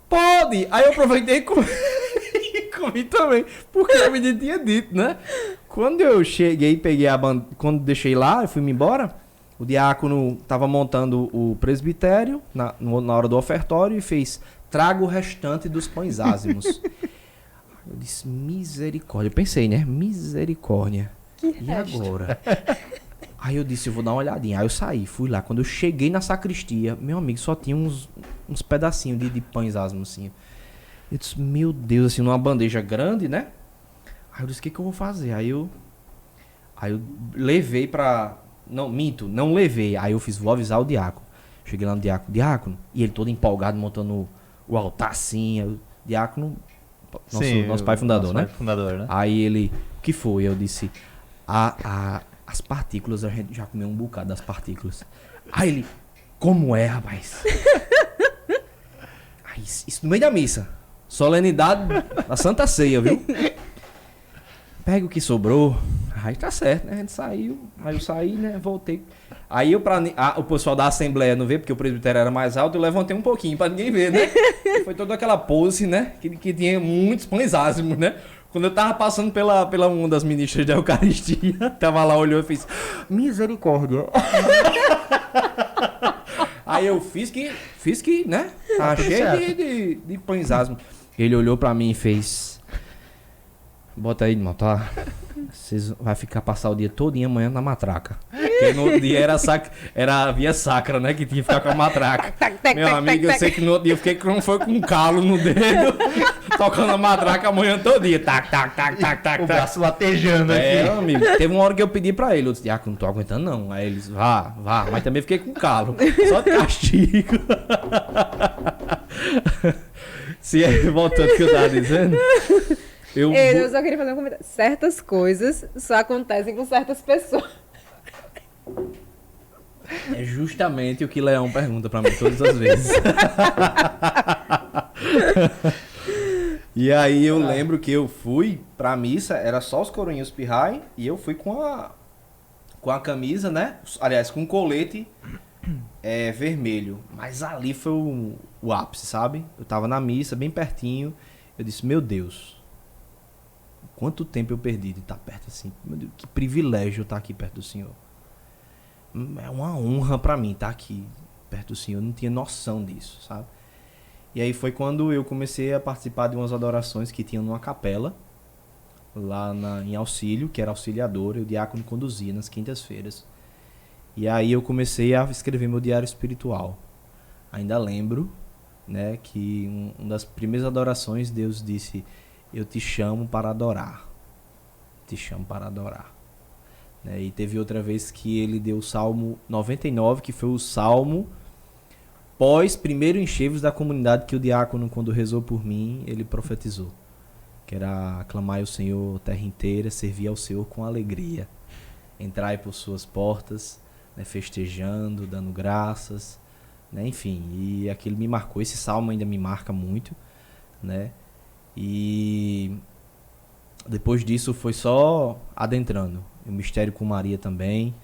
pode. Aí eu aproveitei e comi também, porque a menina tinha dito, né? Quando eu cheguei, peguei a bandeja, quando deixei lá, eu fui me embora, o diácono tava montando o presbitério na hora do ofertório e fez, traga o restante dos pães ázimos. Eu disse, misericórdia. Eu pensei, né? Misericórdia. E agora? Aí eu disse, eu vou dar uma olhadinha. Aí eu saí, fui lá. Quando eu cheguei na sacristia, meu amigo, só tinha uns pedacinhos de pães ázimos, assim. Eu disse, meu Deus, assim, numa bandeja grande, né? Aí eu disse, o que eu vou fazer? Aí eu levei pra... Não, minto, não levei. Aí eu fiz, vou avisar o diácono. Cheguei lá no diácono, e ele todo empolgado, montando o altar assim. O diácono, nosso pai fundador, né? Pai fundador, né? Aí ele, o que foi? Eu disse, as partículas, a gente já comeu um bocado das partículas. Aí ele, como é, rapaz? Aí, isso no meio da missa. Solenidade da Santa Ceia, viu? Pega o que sobrou. Aí tá certo, né? A gente saiu. Aí eu saí, né? Voltei. Aí o pessoal da Assembleia não vê, porque o presbitério era mais alto, eu levantei um pouquinho pra ninguém ver, né? Foi toda aquela pose, né? Que tinha muitos pães ázimos, né? Quando eu tava passando pela uma das ministras da Eucaristia, tava lá, olhou e fez, misericórdia. Aí eu fiz que, né? Tava cheio de pães ázimos. Ele olhou pra mim e fez, Bota aí, irmão, tá? Vocês vai ficar passar o dia todinho amanhã na matraca. Porque no outro dia era a via sacra, né? Que tinha que ficar com a matraca. Meu amigo, eu sei que no outro dia eu fiquei foi com um calo no dedo, tocando a matraca amanhã todinha. Tac, tac, tac, tac, tac, O tac. braço latejando É, aqui. meu amigo. Teve uma hora que eu pedi pra ele, eu disse, não tô aguentando não. Aí eles, vá. Mas também fiquei com calo. Só de castigo. Voltando ao que eu tava dizendo. Eu só queria fazer um comentário. Certas coisas só acontecem com certas pessoas. É justamente o que Leão pergunta pra mim todas as vezes. E aí eu lembro que eu fui pra missa, era só os coroinhos pirrai, e eu fui com a camisa, né? Aliás, com o colete vermelho. Mas ali foi o ápice, sabe? Eu tava na missa, bem pertinho. Eu disse, meu Deus, quanto tempo eu perdi de estar perto assim. Meu Deus, que privilégio estar aqui perto do Senhor. É uma honra pra mim estar aqui perto do Senhor. Eu não tinha noção disso, sabe? E aí foi quando eu comecei a participar de umas adorações que tinham numa capela, lá em Auxílio, que era auxiliador, e o diácono conduzia nas quintas-feiras. E aí eu comecei a escrever meu diário espiritual. Ainda lembro, né, que uma das primeiras adorações Deus disse, eu te chamo para adorar. Te chamo para adorar. Né? E teve outra vez que ele deu o Salmo 99, que foi o Salmo pós primeiro enxergos da comunidade que o diácono, quando rezou por mim, ele profetizou. Que era aclamai o Senhor, terra inteira, servir ao Senhor com alegria. Entrai por suas portas, né, festejando, dando graças, né, enfim. E aquilo me marcou, esse salmo ainda me marca muito, né? E depois disso foi só adentrando. O mistério com Maria também.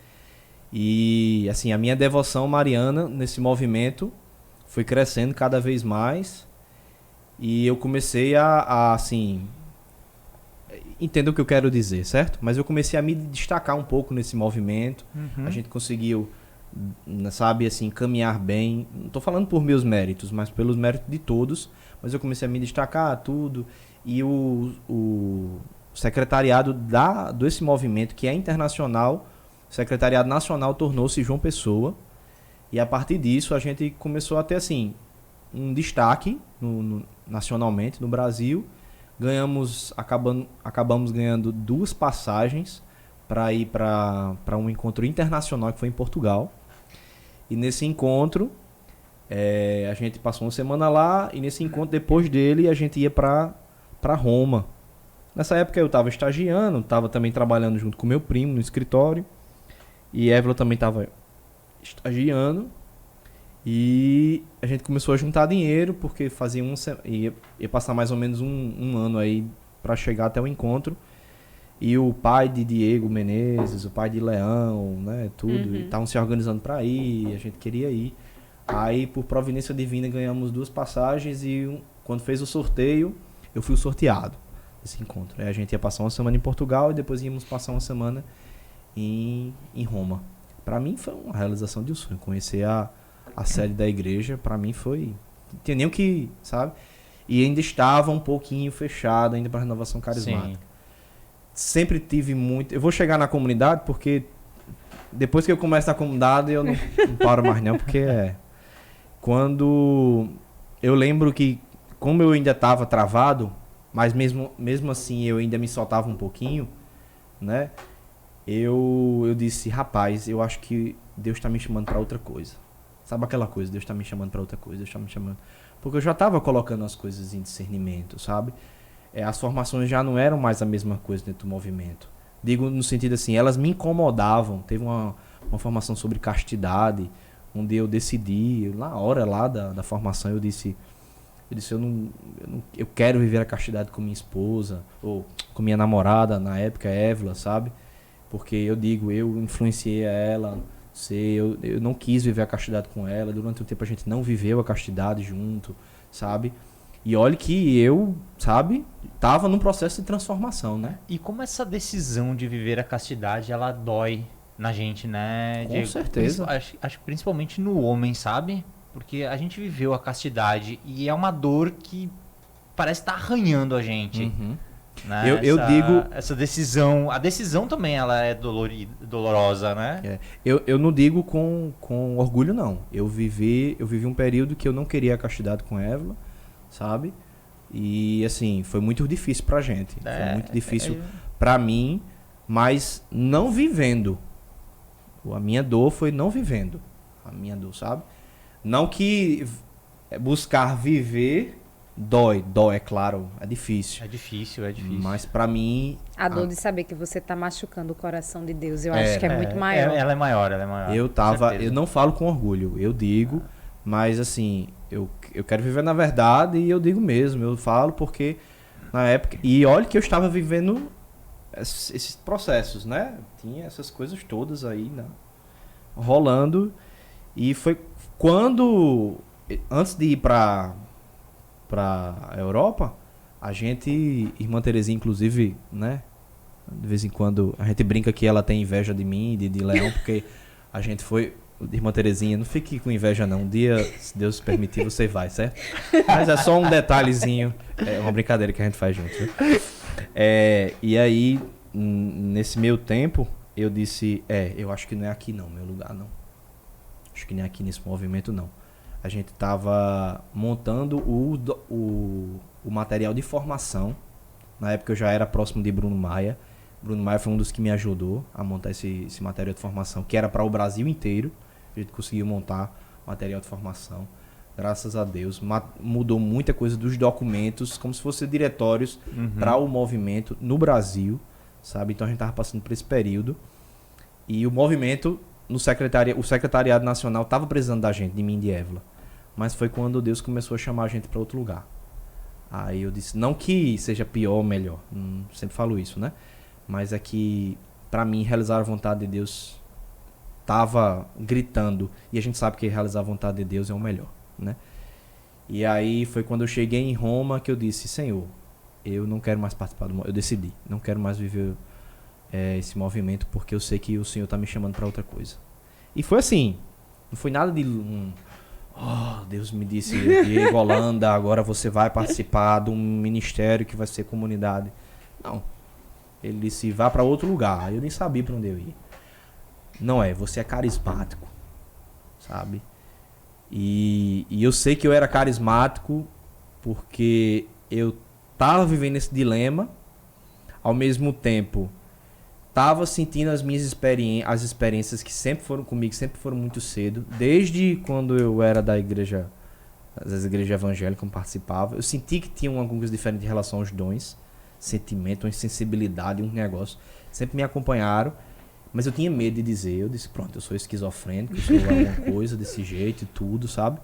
E assim, a minha devoção mariana nesse movimento foi crescendo cada vez mais. E eu comecei a assim, entenda o que eu quero dizer, certo? Mas eu comecei a me destacar um pouco nesse movimento. A gente conseguiu, sabe, assim, caminhar bem. Não estou falando por meus méritos, mas pelos méritos de todos. Mas eu comecei a me destacar tudo. E o secretariado desse movimento, que é internacional, o secretariado nacional tornou-se João Pessoa. E a partir disso a gente começou a ter assim, um destaque nacionalmente no Brasil. Acabamos ganhando 2 passagens para ir para um encontro internacional que foi em Portugal. E nesse encontro a gente passou uma semana lá, e nesse encontro, depois dele, a gente ia para Roma. Nessa época eu estava estagiando, estava também trabalhando junto com meu primo no escritório, e Évila também estava estagiando, e a gente começou a juntar dinheiro, porque ia passar mais ou menos um ano aí para chegar até o encontro. E o pai de Diego Menezes, o pai de Leão, né, tudo, estavam se organizando para ir, a gente queria ir. Aí, por providência divina, ganhamos 2 passagens e quando fez o sorteio, eu fui o sorteado desse encontro. Aí a gente ia passar uma semana em Portugal e depois íamos passar uma semana em Roma. Para mim foi uma realização de um sonho. Conhecer a sede da igreja, para mim foi... Não tinha nem o que, sabe? E ainda estava um pouquinho fechado ainda para renovação carismática. Sim. Sempre tive muito... Eu vou chegar na comunidade porque depois que eu começo na comunidade eu não paro mais não, porque quando eu lembro que, como eu ainda estava travado, mas mesmo assim eu ainda me soltava um pouquinho, né? Eu disse, rapaz, eu acho que Deus está me chamando para outra coisa. Sabe aquela coisa, Deus está me chamando para outra coisa, Deus está me chamando... Porque eu já estava colocando as coisas em discernimento, sabe? As formações já não eram mais a mesma coisa dentro do movimento. Digo no sentido assim, elas me incomodavam. Teve uma formação sobre castidade, onde eu decidi, na hora lá da formação, eu disse eu quero viver a castidade com minha esposa, ou com minha namorada, na época, Évila, sabe? Porque eu influenciei ela, eu não quis viver a castidade com ela, durante um tempo a gente não viveu a castidade junto, sabe? E olha que eu, sabe, tava num processo de transformação, né? E como essa decisão de viver a castidade, ela dói na gente, né? Com certeza. Acho que principalmente no homem, sabe? Porque a gente viveu a castidade e é uma dor que parece estar arranhando a gente. né? Eu digo... Essa decisão, a decisão também ela é dolorosa, né? Eu não digo com orgulho, não. Eu vivi um período que eu não queria a castidade com Évila, sabe? E, assim, foi muito difícil pra gente. Foi muito difícil pra mim, mas não vivendo. A minha dor foi não vivendo. A minha dor, sabe? Não que buscar viver dói, é claro, é difícil. É difícil. Mas pra mim... A dor de saber que você tá machucando o coração de Deus, eu acho que é muito maior. Ela é maior. Eu não falo com orgulho, eu digo, mas assim, eu quero viver na verdade e eu digo mesmo, eu falo porque na época... E olha que eu estava vivendo esses processos, né? Tinha essas coisas todas aí, né? Rolando. E foi quando, antes de ir pra Europa, a gente, irmã Terezinha, inclusive, né? De vez em quando a gente brinca que ela tem inveja de mim e de Leão, porque a gente foi... Irmã Terezinha, não fique com inveja não. Um dia, se Deus permitir, você vai, certo? Mas é só um detalhezinho. É uma brincadeira que a gente faz junto. Viu? E aí, nesse meio tempo, eu disse... eu acho que não é aqui não, meu lugar não. Acho que nem aqui nesse movimento não. A gente tava montando o material de formação. Na época eu já era próximo de Bruno Maia. Bruno Maia foi um dos que me ajudou a montar esse material de formação, que era para o Brasil inteiro. A gente conseguiu montar material de formação. Graças a Deus. Mudou muita coisa dos documentos, como se fossem diretórios para o movimento no Brasil, sabe? Então a gente estava passando por esse período. E o movimento, o secretariado nacional estava precisando da gente, de mim e de Évila. Mas foi quando Deus começou a chamar a gente para outro lugar. Aí eu disse, não que seja pior ou melhor, sempre falo isso, né? Mas é que, para mim, realizar a vontade de Deus estava gritando. E a gente sabe que realizar a vontade de Deus é o melhor, né? E aí foi quando eu cheguei em Roma que eu disse, Senhor, eu não quero mais participar do movimento. Eu decidi, não quero mais viver esse movimento, porque eu sei que o Senhor está me chamando para outra coisa. E foi assim, não foi nada de... Deus me disse, Diego Holanda, agora você vai participar de um ministério que vai ser comunidade. Não. Ele disse, vá para outro lugar. Aí eu nem sabia para onde eu ia. Não você é carismático, sabe? E eu sei que eu era carismático porque eu tava vivendo esse dilema, ao mesmo tempo tava sentindo as minhas experiências que sempre foram comigo, sempre foram muito cedo, desde quando eu era das igrejas evangélicas, como participava, eu senti que tinha alguma coisa diferente em relação aos dons, sentimento, uma sensibilidade, um negócio, sempre me acompanharam, mas eu tinha medo de dizer, eu disse, pronto, eu sou esquizofrênico, eu sou alguma coisa desse jeito e tudo, sabe?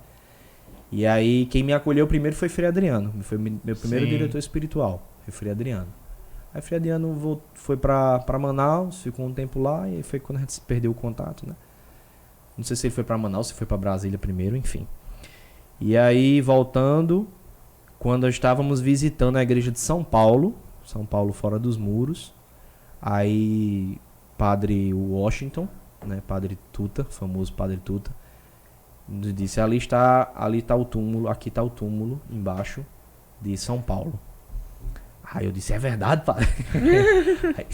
E aí, quem me acolheu primeiro foi Frei Adriano, foi meu primeiro diretor espiritual, foi Frei Adriano. Aí Frei Adriano foi pra Manaus, ficou um tempo lá, e foi quando a gente perdeu o contato, né? Não sei se ele foi pra Manaus, se foi pra Brasília primeiro, enfim. E aí, voltando, quando estávamos visitando a igreja de São Paulo fora dos muros, aí Padre Washington, né, Padre Tuta, famoso Padre Tuta, nos disse, ali está o túmulo, aqui está o túmulo embaixo de São Paulo. Aí eu disse, é verdade, padre? Aí,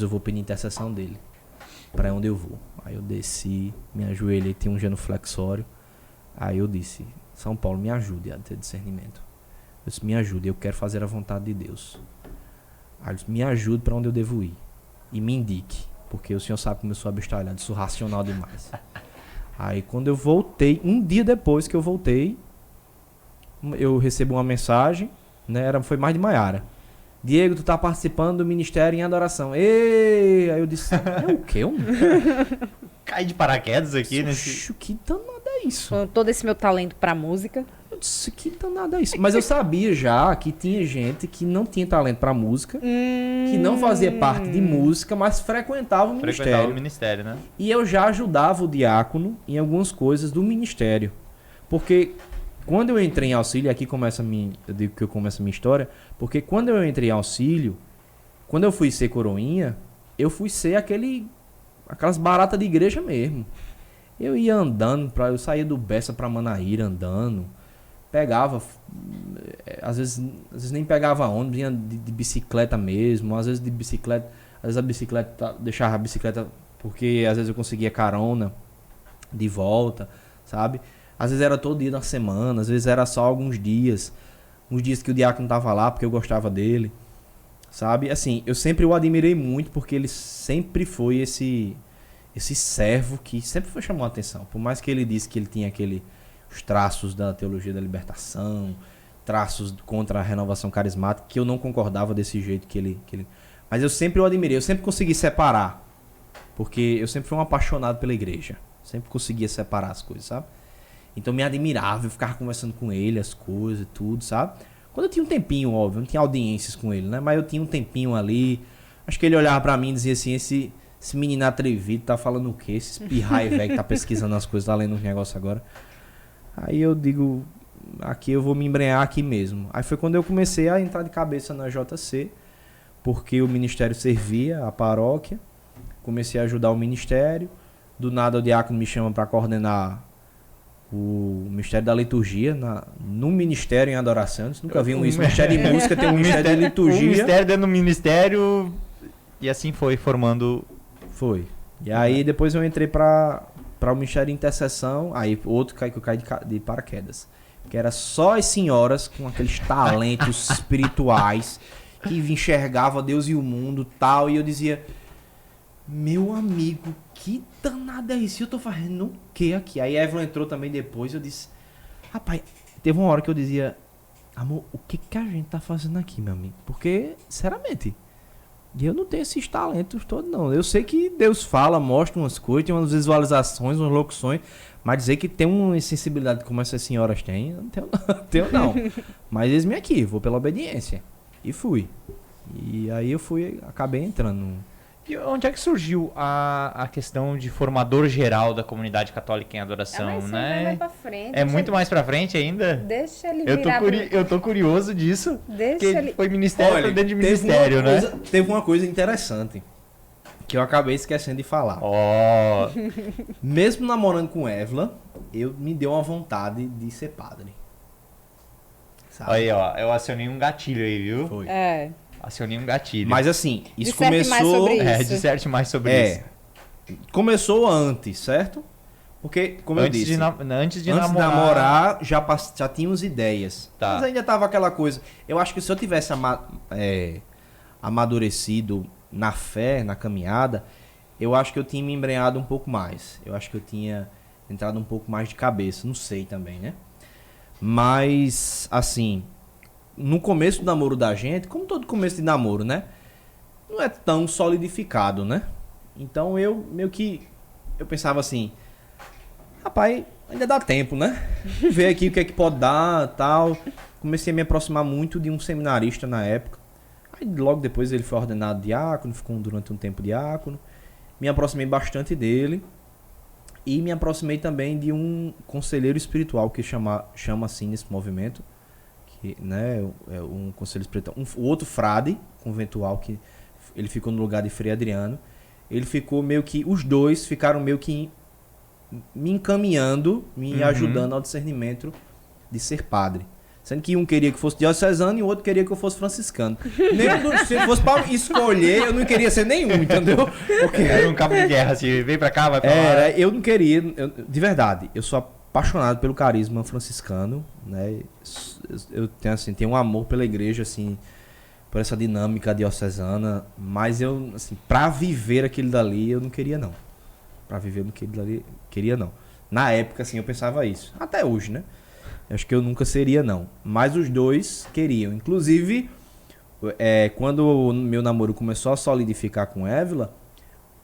eu vou pedir intercessão dele, para onde eu vou. Aí eu desci, me ajoelhei, tinha um genuflexório. Aí eu disse, São Paulo, me ajude a ter discernimento. Eu disse, me ajude, eu quero fazer a vontade de Deus. Aí eu disse, me ajude para onde eu devo ir. E me indique, porque o senhor sabe como eu sou abestalhado, sou racional demais. Aí quando eu voltei, um dia depois que eu voltei, eu recebo uma mensagem, né, foi mais de Maiara. Diego, tu tá participando do Ministério em Adoração. Ei! Aí eu disse, o quê? Cai de paraquedas aqui nesse... Que danado é isso? Com todo esse meu talento pra música. Eu disse, que danado é isso? Mas eu sabia já que tinha gente que não tinha talento pra música, que não fazia parte de música, mas frequentava o ministério. Frequentava o ministério, né? E eu já ajudava o diácono em algumas coisas do ministério. Porque quando eu entrei em auxílio, aqui começa eu digo que eu começo a minha história, porque quando eu entrei em auxílio, quando eu fui ser coroinha, eu fui ser aquelas baratas de igreja mesmo. Eu ia andando, eu saía do Bessa pra Manaíra andando, pegava, às vezes nem pegava ônibus, vinha de bicicleta mesmo, às vezes de bicicleta, às vezes a bicicleta, deixava a bicicleta porque às vezes eu conseguia carona de volta, sabe? Às vezes era todo dia da semana, às vezes era só alguns dias que o diácono tava lá porque eu gostava dele, sabe? Assim, eu sempre o admirei muito porque ele sempre foi esse servo que sempre foi chamou a atenção. Por mais que ele disse que ele tinha os traços da teologia da libertação, traços contra a renovação carismática, que eu não concordava desse jeito que ele... Mas eu sempre o admirei, eu sempre consegui separar. Porque eu sempre fui um apaixonado pela igreja. Sempre conseguia separar as coisas, sabe? Então me admirava, eu ficava conversando com ele, as coisas e tudo, sabe? Quando eu tinha um tempinho, óbvio, eu não tinha audiências com ele, né? Mas eu tinha um tempinho ali. Acho que ele olhava pra mim e dizia assim, esse menino atrevido tá falando o quê? Esse pirraia velho que tá pesquisando as coisas, tá lendo uns negócios agora. Aí eu digo, aqui eu vou me embrenhar aqui mesmo. Aí foi quando eu comecei a entrar de cabeça na JC, porque o ministério servia a paróquia. Comecei a ajudar o ministério. Do nada o diácono me chama para coordenar o Ministério da Liturgia no Ministério em Adoração. Nunca vi isso. Ministério de Música tem um Ministério de Liturgia. Um ministério dentro do ministério. E assim foi formando. Foi. E aí depois eu entrei para o Ministério de Intercessão. Aí outro que eu caí de paraquedas. Que era só as senhoras com aqueles talentos espirituais que enxergava Deus e o mundo tal. E eu dizia... Meu amigo, que danada é isso? Eu tô fazendo o que aqui? Aí a Evelyn entrou também depois. Eu disse, rapaz, teve uma hora que eu dizia, amor, o que a gente tá fazendo aqui, meu amigo? Porque, sinceramente, eu não tenho esses talentos todos, não. Eu sei que Deus fala, mostra umas coisas, tem umas visualizações, umas locuções, mas dizer que tem uma sensibilidade como essas senhoras têm, eu não tenho, não. Mas eis-me aqui, vou pela obediência. E fui. E aí acabei entrando. E onde é que surgiu a questão de formador geral da comunidade católica em adoração, né? Vai pra frente, é muito mais pra frente ainda? Deixa ele virar... Eu tô curioso disso. Deixa ele... Foi ministério pra dentro de ministério, né? Teve uma coisa interessante que eu acabei esquecendo de falar. Mesmo namorando com Évila, me deu uma vontade de ser padre. Sabe? Aí, ó, eu acionei um gatilho aí, viu? Foi. Acionei um gatilho. Mas assim, isso disserte começou... Disserte mais sobre isso. Começou antes, certo? Porque, como eu disse... Antes de namorar, já tínhamos ideias. Tá. Mas ainda tava aquela coisa... Eu acho que se eu tivesse amadurecido na fé, na caminhada, eu acho que eu tinha me embrenhado um pouco mais. Eu acho que eu tinha entrado um pouco mais de cabeça. Não sei também, né? Mas, assim... No começo do namoro da gente, como todo começo de namoro, né? Não é tão solidificado, né? Então eu pensava assim, rapaz, ainda dá tempo, né? Vamos ver aqui o que é que pode dar, tal. Comecei a me aproximar muito de um seminarista na época. Aí logo depois ele foi ordenado diácono, ficou durante um tempo diácono. Me aproximei bastante dele. E me aproximei também de um conselheiro espiritual que chama assim nesse movimento. Né, um conselho espiritual, o outro frade conventual que ele ficou no lugar de Frei Adriano, ele ficou meio que, os dois ficaram meio que me encaminhando, me ajudando ao discernimento de ser padre, sendo que um queria que fosse diocesano e o outro queria que eu fosse franciscano. Se fosse para escolher, eu não queria ser nenhum, entendeu? Porque era um cabo de guerra assim, vem pra cá, vai pra lá. Eu não queria, de verdade, eu sou apaixonado pelo carisma franciscano, né? Eu tenho um amor pela igreja, assim, por essa dinâmica diocesana, mas eu, assim, pra viver aquilo dali, eu não queria, não. Pra viver aquilo dali, queria, não. Na época, assim, eu pensava isso. Até hoje, né? Eu acho que eu nunca seria, não. Mas os dois queriam. Inclusive, quando o meu namoro começou a solidificar com Évila,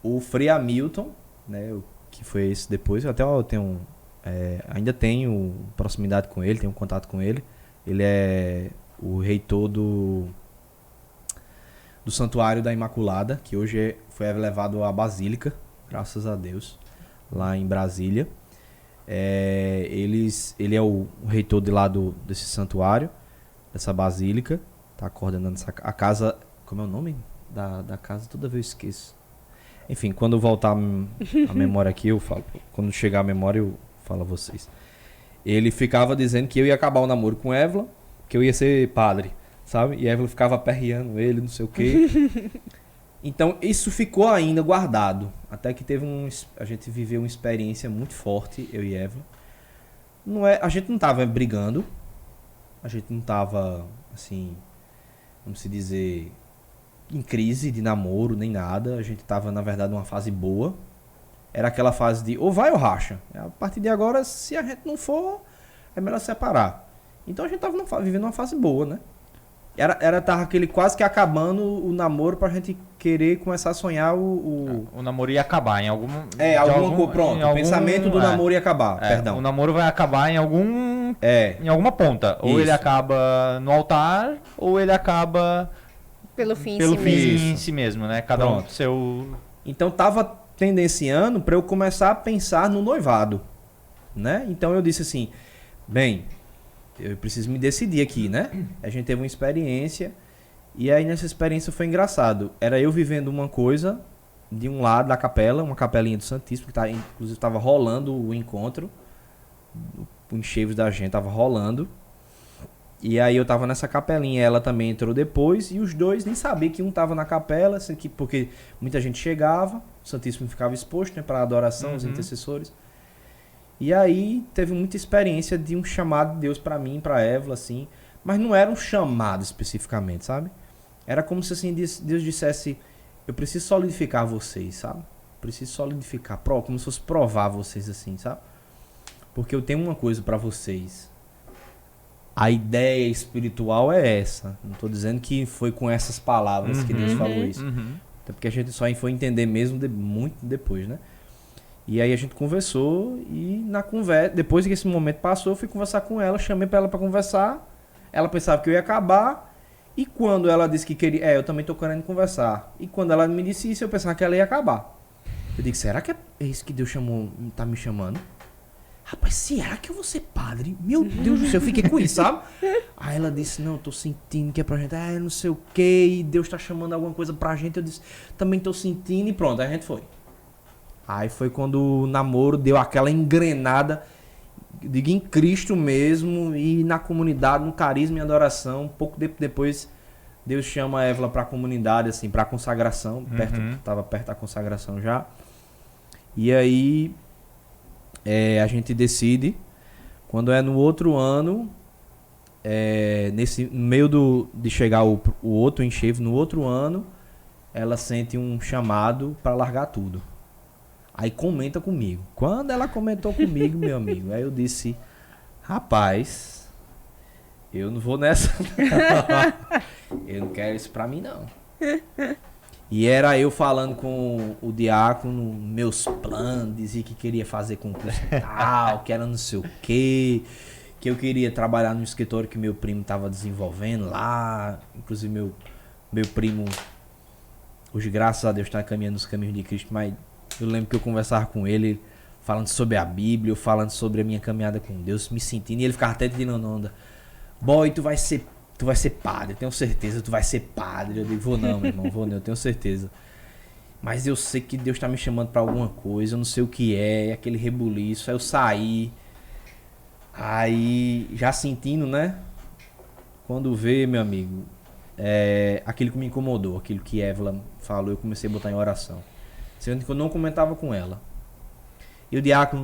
o Frei Hamilton, né? Que foi esse depois, eu tenho... ainda tenho proximidade com ele, tenho contato com ele. Ele é o reitor do Santuário da Imaculada, que hoje foi levado à Basílica, graças a Deus, lá em Brasília. Ele é o reitor de lá desse santuário, dessa Basílica, tá coordenando a casa... Como é o nome da casa? Toda vez eu esqueço. Enfim, quando voltar a memória aqui, eu falo. Quando chegar a memória, eu falo a vocês. ele ficava dizendo que eu ia acabar o namoro com Évila, que eu ia ser padre, sabe? E Évila ficava aperreando ele, não sei o quê. Então, isso ficou ainda guardado. Até que a gente viveu uma experiência muito forte, eu e Évila. A gente não tava brigando. A gente não tava, assim, vamos se dizer, em crise de namoro, nem nada. A gente tava, na verdade, numa fase boa. Era aquela fase de ou vai ou racha. A partir de agora, se a gente não for, é melhor separar. Então a gente tava vivendo uma fase boa, né? Tava aquele quase que acabando o namoro pra gente querer começar a sonhar O namoro ia acabar em algum... Pronto, o pensamento do namoro ia acabar, perdão. O namoro vai acabar em em alguma ponta. Ou ele acaba no altar, ou ele acaba... Pelo fim em si mesmo, né? Cada um seu... Então tava tendenciando pra eu começar a pensar no noivado, né? Então eu disse assim, bem... Eu preciso me decidir aqui, né? A gente teve uma experiência. E aí nessa experiência foi engraçado. Era eu vivendo uma coisa de um lado da capela, uma capelinha do Santíssimo, que inclusive estava rolando o encontro. O enxevo da gente tava rolando. E aí eu tava nessa capelinha, ela também entrou depois. E os dois nem sabiam que um tava na capela, porque muita gente chegava. O Santíssimo ficava exposto, né, para adoração, os intercessores. E aí teve muita experiência de um chamado de Deus pra mim, pra Évila, assim. Mas não era um chamado especificamente, sabe? Era como se assim, Deus dissesse, eu preciso solidificar vocês, sabe? Preciso solidificar, como se fosse provar vocês assim, sabe? Porque eu tenho uma coisa pra vocês. A ideia espiritual é essa. Não tô dizendo que foi com essas palavras que Deus falou isso. Até porque a gente só foi entender mesmo muito depois, né? E aí a gente conversou e na conversa, depois que esse momento passou, eu fui conversar com ela, chamei pra ela pra conversar. Ela pensava que eu ia acabar. E quando ela disse que queria, eu também tô querendo conversar. E quando ela me disse isso, eu pensava que ela ia acabar. Eu digo, será que é isso que Deus tá me chamando? Rapaz, será que eu vou ser padre? Meu Deus do céu, eu fiquei com isso, sabe? Aí ela disse, não, eu tô sentindo que é pra gente, não sei o que, e Deus tá chamando alguma coisa pra gente. Eu disse, também tô sentindo, e pronto, aí a gente foi. Aí foi quando o namoro deu aquela engrenada, digo, em Cristo mesmo, e na comunidade, no carisma e adoração. Pouco tempo depois, Deus chama a Évila pra comunidade, assim, pra consagração. Tava perto da consagração já. E aí, a gente decide, quando é no outro ano, no meio de chegar o outro enxergo, no outro ano, ela sente um chamado pra largar tudo. Aí comenta comigo. Quando ela comentou comigo, meu amigo, aí eu disse, rapaz, eu não vou nessa. Eu não quero isso pra mim, não. E era eu falando com o diácono, meus planos, dizia que queria fazer concurso tal, que era não sei o quê, que eu queria trabalhar no escritório que meu primo tava desenvolvendo lá. Inclusive meu primo, hoje graças a Deus tá caminhando nos caminhos de Cristo, mas eu lembro que eu conversava com ele, falando sobre a Bíblia, falando sobre a minha caminhada com Deus, me sentindo, e ele ficava até tirando onda. Boy, tu vai ser padre, eu tenho certeza, tu vai ser padre. Eu digo, vou não, meu irmão, vou não, eu tenho certeza. Mas eu sei que Deus tá me chamando pra alguma coisa, eu não sei o que é, aquele rebuliço. Aí eu saí, aí já sentindo, né? Quando vê, meu amigo, aquilo que me incomodou, aquilo que Évila falou, eu comecei a botar em oração. Sendo que eu não comentava com ela. E o diácono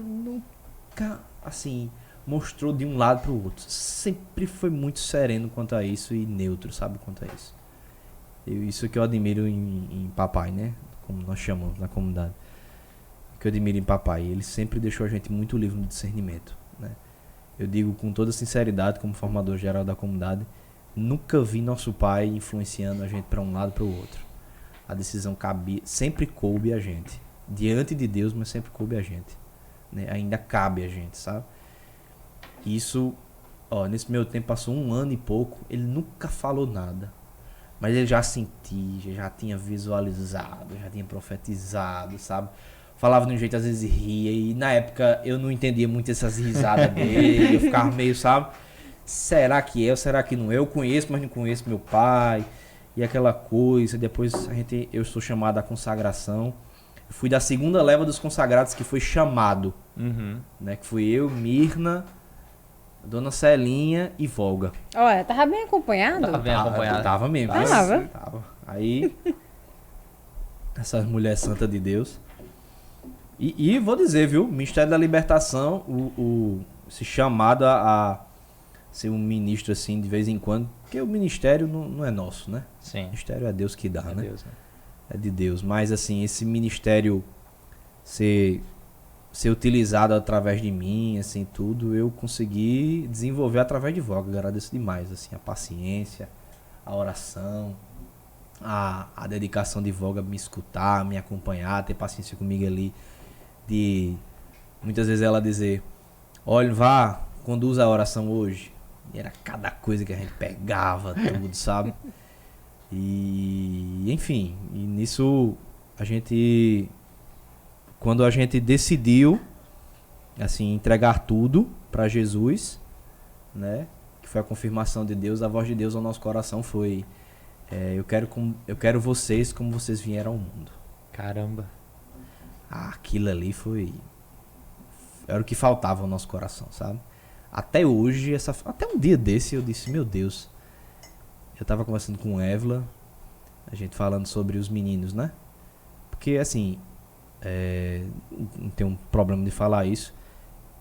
nunca, assim, mostrou de um lado pro outro. Sempre foi muito sereno quanto a isso e neutro, sabe, quanto a isso. Isso que eu admiro em papai, né? Como nós chamamos na comunidade. O que eu admiro em papai. Ele sempre deixou a gente muito livre no discernimento, né? Eu digo com toda sinceridade, como formador geral da comunidade, nunca vi nosso pai influenciando a gente para um lado para o outro. A decisão sempre coube a gente. Diante de Deus, mas sempre coube a gente, né? Ainda cabe a gente, sabe? Isso, nesse meu tempo passou 1 ano e pouco, ele nunca falou nada. Mas ele já sentia, já tinha visualizado, já tinha profetizado, sabe? Falava de um jeito, às vezes ria, e na época eu não entendia muito essas risadas dele, eu ficava meio, sabe? Será que é, será que não é? Eu conheço, mas não conheço meu pai. E aquela coisa, depois eu sou chamado à consagração. Eu fui da segunda leva dos consagrados que foi chamado, Uhum. né? Que fui eu, Mirna, Dona Celinha e Volga. Olha, tava bem acompanhado? Tava bem acompanhado. Tava mesmo. Tava. Aí, essas mulheres santas de Deus. E vou dizer, viu? Ministério da Libertação, esse chamado a ser um ministro assim de vez em quando. Porque o ministério não é nosso, né? Sim. O ministério é Deus que dá, É né? Deus, né? É de Deus. Mas assim, esse ministério ser utilizado através de mim, assim, tudo, eu consegui desenvolver através de Voga. Agradeço demais, assim, a paciência, a oração, a dedicação de Voga, me escutar, me acompanhar, ter paciência comigo ali, de muitas vezes ela dizer, olha, vá, conduza a oração hoje. E era cada coisa que a gente pegava, tudo, sabe? E, enfim, e nisso a gente, quando a gente decidiu, assim, entregar tudo para Jesus, né? Que foi a confirmação de Deus, a voz de Deus ao nosso coração foi, eu quero vocês como vocês vieram ao mundo. Caramba. Aquilo ali era o que faltava ao nosso coração, sabe? Até hoje, até um dia desse eu disse, meu Deus. Eu tava conversando com Évila, a gente falando sobre os meninos, né? Porque assim, não tem um problema de falar isso.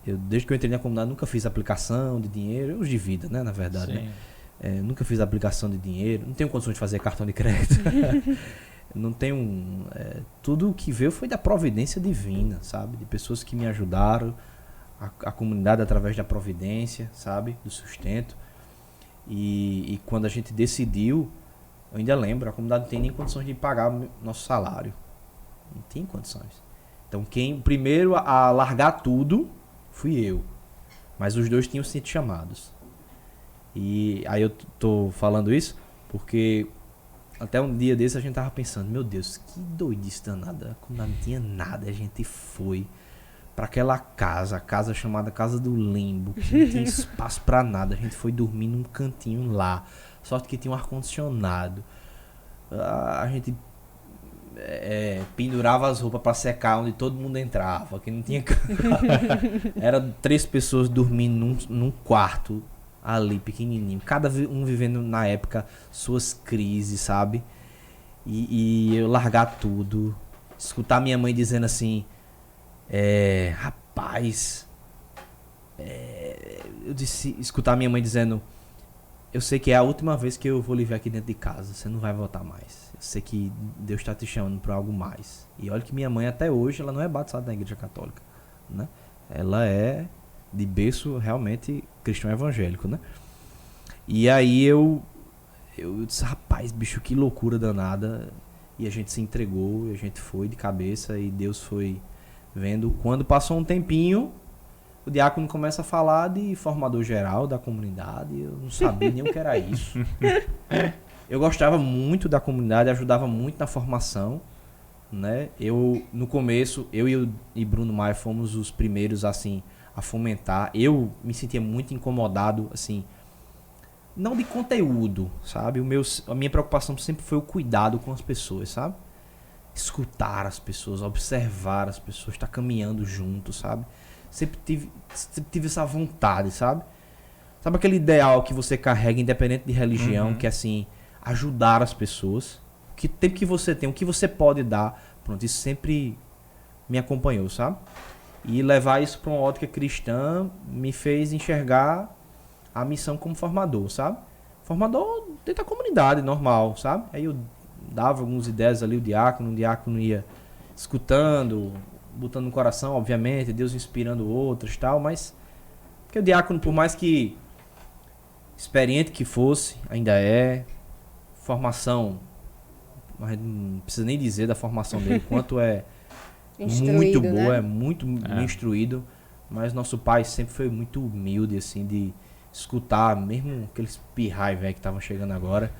Desde que eu entrei na comunidade, nunca fiz aplicação de dinheiro, os de vida, né? Na verdade, Sim. né? Nunca fiz aplicação de dinheiro, não tenho condições de fazer cartão de crédito. Não tenho. Tudo o que veio foi da providência divina, sabe? De pessoas que me ajudaram, a comunidade através da providência, sabe? Do sustento. E quando a gente decidiu, eu ainda lembro, a comunidade não tem nem condições de pagar o nosso salário. Não tem condições. Então quem primeiro a largar tudo fui eu. Mas os dois tinham sido chamados. E aí eu tô falando isso porque até um dia desse a gente tava pensando, meu Deus, que doidice danada. A comunidade não tinha nada, a gente foi pra aquela casa, a casa chamada Casa do Limbo, que não tinha espaço pra nada. A gente foi dormir num cantinho lá. Sorte que tinha um ar-condicionado. A gente pendurava as roupas pra secar onde todo mundo entrava, que não tinha Era 3 pessoas dormindo num quarto ali, pequenininho. Cada um vivendo na época suas crises, sabe? E eu largar tudo. Escutar minha mãe dizendo assim... rapaz, eu disse, escutar minha mãe dizendo, eu sei que é a última vez que eu vou lhe ver aqui dentro de casa, você não vai voltar mais, eu sei que Deus está te chamando para algo mais. E olha que minha mãe até hoje, ela não é batizada na igreja católica, né? Ela é de berço realmente cristão evangélico, né? E aí eu disse, rapaz, bicho, que loucura danada. E a gente se entregou, a gente foi de cabeça e Deus foi vendo. Quando passou um tempinho, o diácono começa a falar de formador geral da comunidade. Eu não sabia nem o que era isso. Eu gostava muito da comunidade, ajudava muito na formação, né? No começo, eu e Bruno Maia fomos os primeiros assim a fomentar. Eu me sentia muito incomodado, assim, não de conteúdo, sabe? A minha preocupação sempre foi o cuidado com as pessoas, sabe? Escutar as pessoas, observar as pessoas, estar caminhando junto, sabe? Sempre tive essa vontade, sabe? Sabe aquele ideal que você carrega, independente de religião, que é assim, ajudar as pessoas. Que tempo que você tem, o que você pode dar. Pronto, isso sempre me acompanhou, sabe? E levar isso para uma ótica cristã me fez enxergar a missão como formador, sabe? Formador dentro da comunidade, normal, sabe? Aí eu dava algumas ideias ali, o diácono ia escutando, botando no coração, obviamente, Deus inspirando outros e tal, mas porque o diácono, por mais que experiente que fosse, ainda formação, mas não precisa nem dizer da formação dele, quanto é muito boa, né? é muito instruído, mas nosso pai sempre foi muito humilde, assim, de escutar, mesmo aqueles pirrai, velho, que estavam chegando agora,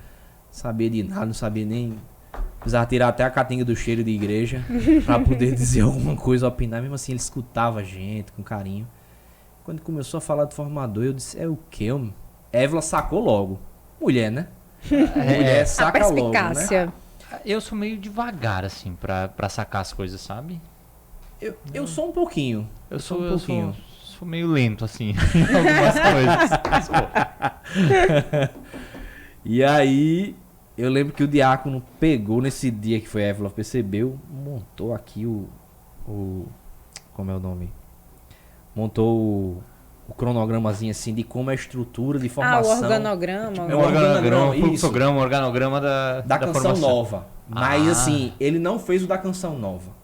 sabia de nada, não sabia nem... Precisava tirar até a catinga do cheiro de igreja pra poder dizer alguma coisa, opinar. Mesmo assim, ele escutava a gente com carinho. Quando começou a falar de formador, eu disse, é o quê? Évila sacou logo. Mulher, né? Mulher saca logo, né? Eu sou meio devagar, assim, pra sacar as coisas, sabe? Eu sou um pouquinho. Eu sou sou, um pouquinho. sou meio lento, assim, em algumas coisas. E aí, eu lembro que o diácono pegou nesse dia que foi a Evelyn percebeu, montou aqui como é o nome? Montou o cronogramazinho assim de como é a estrutura de formação. O organograma. É um organograma, fluxograma, organograma da canção formação. nova. Mas assim, ele não fez o da canção nova.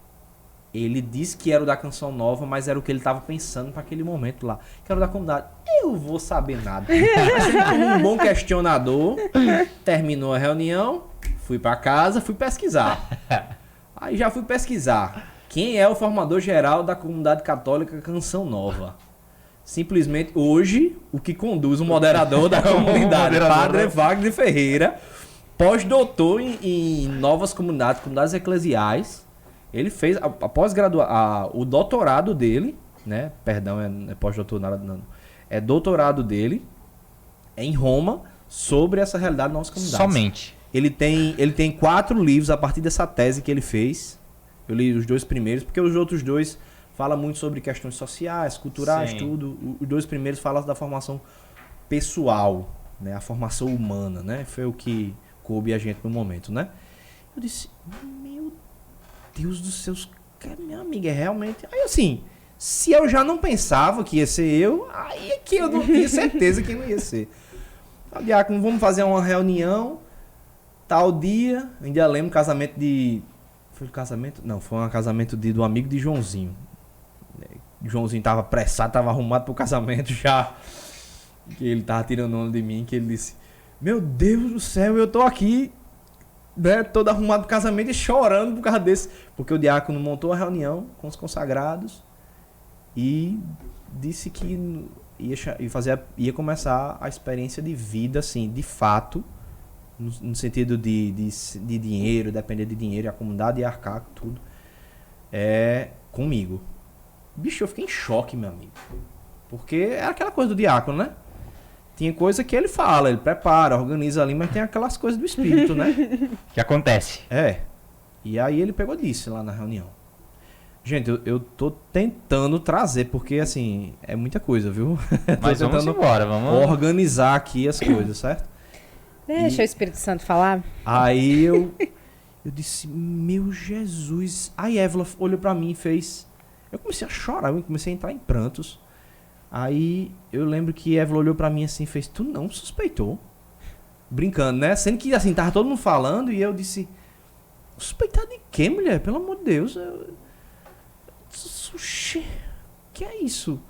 Ele disse que era o da canção nova, mas era o que ele estava pensando para aquele momento lá. Que era o da comunidade. Eu vou saber nada. Mas ele, como um bom questionador, terminou a reunião, fui para casa, fui pesquisar. Aí já fui pesquisar. Quem é o formador geral da comunidade católica Canção Nova? Simplesmente, hoje, o que conduz o moderador da comunidade, Padre Wagner Ferreira, pós-doutor em novas comunidades eclesiais. Ele fez o doutorado dele, né? Perdão, é pós-doutorado, não. É doutorado dele em Roma sobre essa realidade das nossas comunidades. Somente. Ele tem 4 livros a partir dessa tese que ele fez. Eu li os 2 primeiros, porque os outros 2 falam muito sobre questões sociais, culturais, Sim. tudo. Os 2 primeiros falam da formação pessoal, né? A formação humana, né? Foi o que coube a gente no momento, né? Eu disse, meu Deus do céu, minha amiga, é realmente... Aí assim, se eu já não pensava que ia ser eu, aí é que eu não tinha certeza que não ia ser. Falei, diácono, vamos fazer uma reunião, tal dia, ainda lembro casamento de... Foi casamento? Não, foi um casamento do amigo de Joãozinho. Joãozinho tava apressado, tava arrumado pro casamento já. Que ele tava tirando onda de mim, que ele disse, meu Deus do céu, eu tô aqui, né, todo arrumado pro casamento e chorando por causa desse. Porque o diácono montou a reunião com os consagrados e disse que ia começar a experiência de vida, assim, de fato, no sentido de dinheiro, depender de dinheiro, a comunidade ia arcar, tudo, comigo. Bicho, eu fiquei em choque, meu amigo. Porque era aquela coisa do diácono, né? Tinha coisa que ele fala, ele prepara, organiza ali, mas tem aquelas coisas do espírito, né? Que acontece. E aí ele pegou disso lá na reunião. Gente, eu tô tentando trazer, porque assim, é muita coisa, viu? Mas vamos embora, vamos organizar aqui as coisas, certo? Deixa o Espírito Santo falar. Aí eu disse, meu Jesus. Aí Évila olhou pra mim e fez... Eu comecei a chorar, eu comecei a entrar em prantos. Aí eu lembro que Évila olhou pra mim assim e fez, tu não suspeitou? Brincando, né? Sendo que assim, tava todo mundo falando e eu disse, suspeitar de quê, mulher? Pelo amor de Deus. Oxi, que é isso?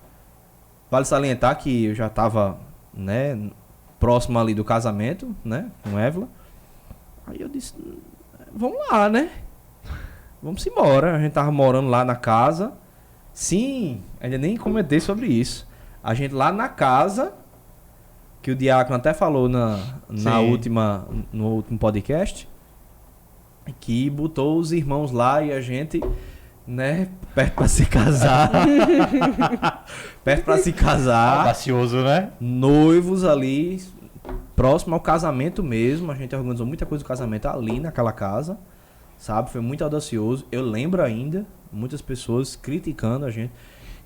Vale salientar que eu já tava, né, próximo ali do casamento, né, com Évila. Aí eu disse, vamos lá, né? Vamos embora. A gente tava morando lá na casa. Sim, ainda nem comentei sobre isso. A gente lá na casa, que o diácono até falou no último podcast, que botou os irmãos lá e a gente, né, perto pra se casar. Perto pra se casar. Audacioso, né? Noivos ali, próximo ao casamento mesmo. A gente organizou muita coisa do casamento ali naquela casa, sabe? Foi muito audacioso. Eu lembro ainda, muitas pessoas criticando a gente.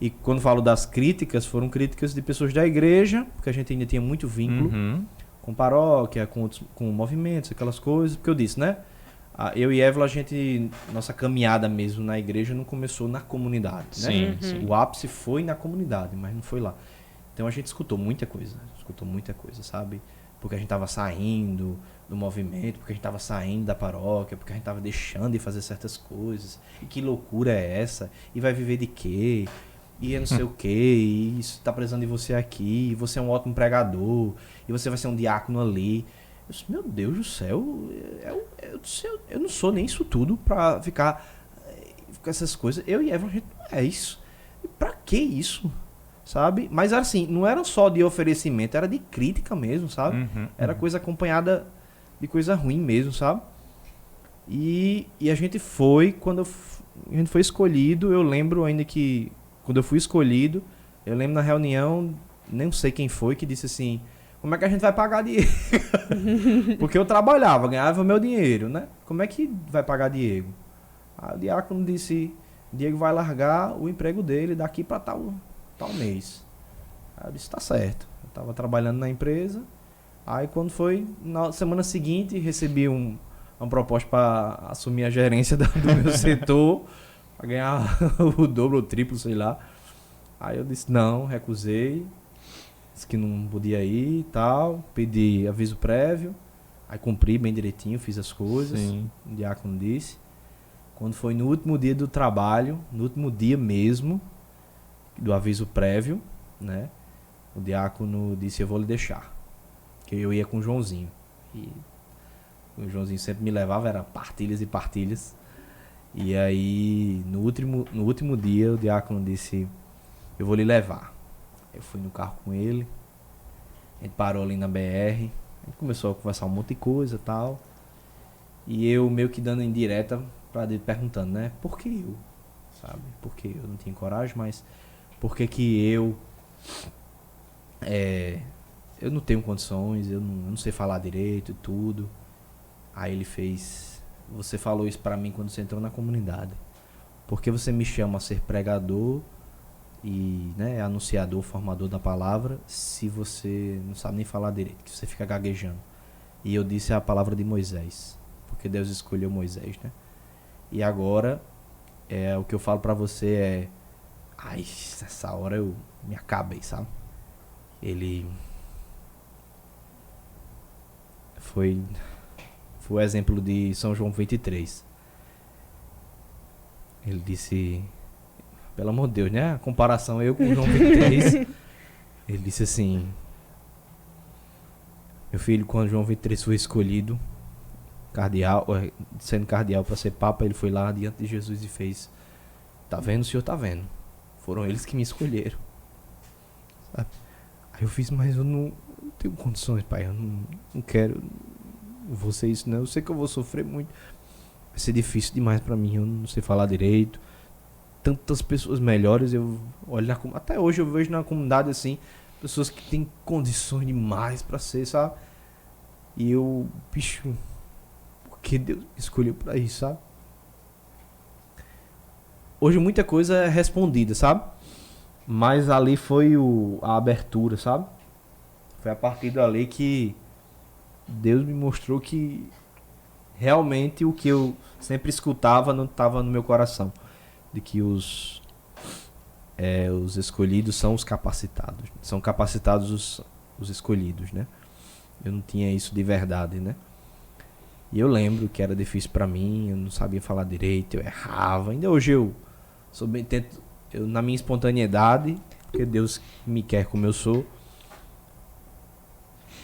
E quando falo das críticas, foram críticas de pessoas da igreja, porque a gente ainda tinha muito vínculo com paróquia, com movimentos, aquelas coisas. Porque eu disse, né? Eu e Évila, nossa caminhada mesmo na igreja não começou na comunidade, né? Sim. O ápice foi na comunidade, mas não foi lá. Então a gente escutou muita coisa, sabe? Porque a gente tava saindo do movimento, porque a gente tava saindo da paróquia, porque a gente tava deixando de fazer certas coisas. E que loucura é essa? E vai viver de quê? E eu não sei o quê, e isso tá precisando de você aqui, e você é um ótimo pregador, e você vai ser um diácono ali. Eu disse, meu Deus do céu, eu não sou nem isso tudo pra ficar com essas coisas. Eu e Eva, a gente não é isso. E pra que isso? Sabe? Mas assim, não era só de oferecimento, era de crítica mesmo, sabe? Era coisa acompanhada de coisa ruim mesmo, sabe? E a gente foi, quando a gente foi escolhido, eu lembro ainda que, quando eu fui escolhido, eu lembro na reunião, nem sei quem foi, que disse assim, como é que a gente vai pagar Diego? Porque eu trabalhava, ganhava meu dinheiro, né? Como é que vai pagar Diego? Aí o diácono disse, Diego vai largar o emprego dele daqui para tal mês. Aí eu disse, tá certo. Eu tava trabalhando na empresa. Aí quando foi, na semana seguinte, recebi uma proposta para assumir a gerência do meu setor, para ganhar o dobro ou o triplo, sei lá. Aí eu disse, não, recusei. Disse que não podia ir e tal. Pedi aviso prévio. Aí cumpri bem direitinho, fiz as coisas. Sim. O diácono disse. Quando foi no último dia do trabalho, no último dia mesmo, do aviso prévio, né? O diácono disse, eu vou lhe deixar. Que eu ia com o Joãozinho. E o Joãozinho sempre me levava, era partilhas e partilhas. E aí, no último dia, o diácono disse, eu vou lhe levar. Eu fui no carro com ele. A gente parou ali na BR. A gente começou a conversar um monte de coisa e tal. E eu meio que dando indireta pra ele, perguntando, né? Por que eu? Sabe? Porque eu não tinha coragem, mas por que eu... eu não tenho condições, eu não sei falar direito e tudo. Aí ele fez... Você falou isso pra mim quando você entrou na comunidade. Porque você me chama a ser pregador e, né, anunciador, formador da palavra, se você não sabe nem falar direito, que você fica gaguejando. E eu disse a palavra de Moisés, porque Deus escolheu Moisés, né? E agora, o que eu falo pra você é... Ai, nessa hora eu me acabei, sabe? Ele... Foi o exemplo de São João 23. Ele disse... Pelo amor de Deus, né? A comparação eu com João 23. Ele disse assim... Meu filho, quando João 23 foi escolhido, sendo cardeal para ser papa, ele foi lá diante de Jesus e fez... Tá vendo, o senhor tá vendo? Foram eles que me escolheram. Sabe? Aí eu fiz, mas eu não tenho condições, pai. Eu não quero você isso, né? Eu sei que eu vou sofrer muito. Vai ser difícil demais pra mim. Eu não sei falar direito. Tantas pessoas melhores. Eu olho até hoje eu vejo na comunidade assim, pessoas que têm condições demais pra ser, sabe? E eu, bicho, porque Deus me escolheu pra isso, sabe? Hoje muita coisa é respondida, sabe? Mas ali foi a abertura, sabe? Foi a partir dali que Deus me mostrou que realmente o que eu sempre escutava não estava no meu coração. De que os escolhidos são os capacitados. São capacitados os escolhidos, né? Eu não tinha isso de verdade, né? E eu lembro que era difícil pra mim, eu não sabia falar direito, eu errava. Ainda hoje eu na minha espontaneidade, porque Deus me quer como eu sou,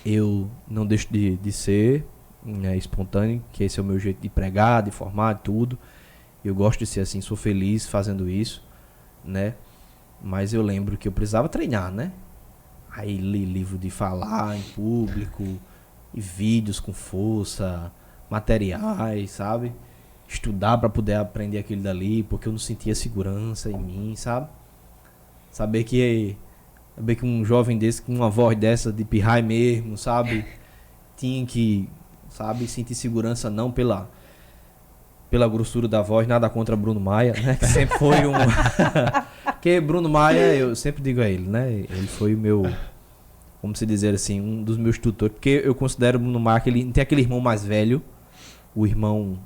eu não deixo de ser, né, espontâneo, que esse é o meu jeito de pregar, de formar, tudo. Eu gosto de ser assim, sou feliz fazendo isso, né? Mas eu lembro que eu precisava treinar, né? Aí li livro de falar em público, e vídeos com força, materiais, sabe? Estudar para poder aprender aquilo dali, porque eu não sentia segurança em mim, sabe? Saber que um jovem desse, com uma voz dessa de pirrai mesmo, sabe? Tinha que, sabe, sentir segurança não pela grossura da voz, nada contra Bruno Maia, né? Que sempre foi Porque Bruno Maia, eu sempre digo a ele, né? Ele foi o meu, como se dizer assim, um dos meus tutores. Porque eu considero o Bruno Maia que ele tem aquele irmão mais velho, o irmão...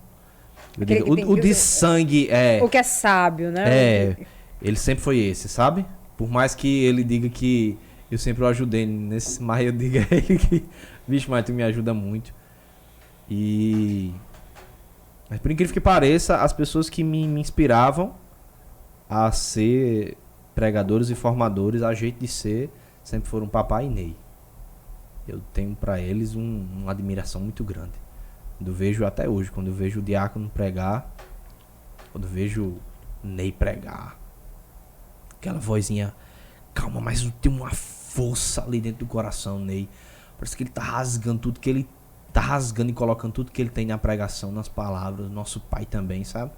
O de sangue é... O que é sábio, né? Ele sempre foi esse, sabe? Por mais que ele diga que eu sempre o ajudei nesse... Mas eu digo a ele que... Bicho, mas tu me ajuda muito. Mas por incrível que pareça, as pessoas que me inspiravam a ser pregadores e formadores, a jeito de ser, sempre foram papai e Ney. Eu tenho pra eles uma admiração muito grande. Quando eu vejo até hoje, quando eu vejo o diácono pregar, quando eu vejo Ney pregar, aquela vozinha calma, mas tem uma força ali dentro do coração, Ney. Parece que ele tá rasgando tudo que ele tá rasgando e colocando tudo que ele tem na pregação, nas palavras. Nosso pai também, sabe?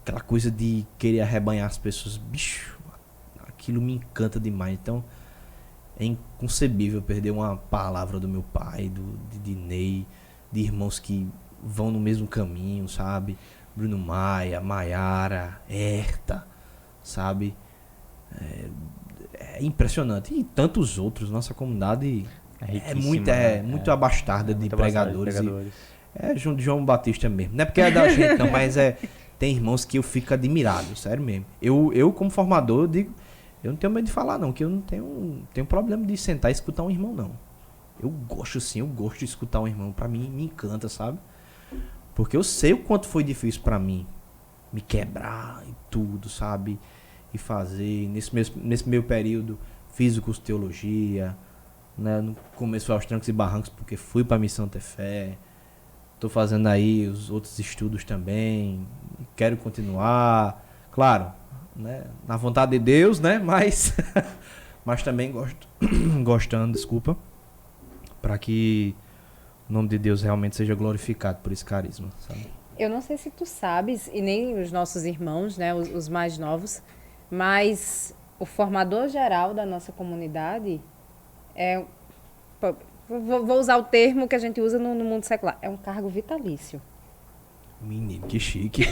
Aquela coisa de querer arrebanhar as pessoas, bicho, aquilo me encanta demais. Então É inconcebível perder uma palavra do meu pai, de Ney, de irmãos que vão no mesmo caminho, sabe? Bruno Maia, Maiara, Herta, sabe? É impressionante. E tantos outros. Nossa comunidade é muito abastada de pregadores. João Batista mesmo. Não é porque é da gente, não, mas tem irmãos que eu fico admirado, sério mesmo. Eu como formador, eu digo, eu não tenho medo de falar, não, que eu não tenho problema de sentar e escutar um irmão, não. Eu gosto de escutar um irmão. Pra mim, me encanta, sabe? Porque eu sei o quanto foi difícil pra mim me quebrar e tudo, sabe? E fazer. Nesse meu período, fiz o curso de teologia, né? No começo foi aos trancos e barrancos, porque fui pra Missão Ter Fé. Tô fazendo aí os outros estudos também. Quero continuar. Claro, né? Na vontade de Deus, né? Mas também gostando, desculpa. Para que o nome de Deus realmente seja glorificado por esse carisma, sabe? Eu não sei se tu sabes, e nem os nossos irmãos, né, os mais novos, mas o formador geral da nossa comunidade vou usar o termo que a gente usa no mundo secular, é um cargo vitalício. Menino, que chique.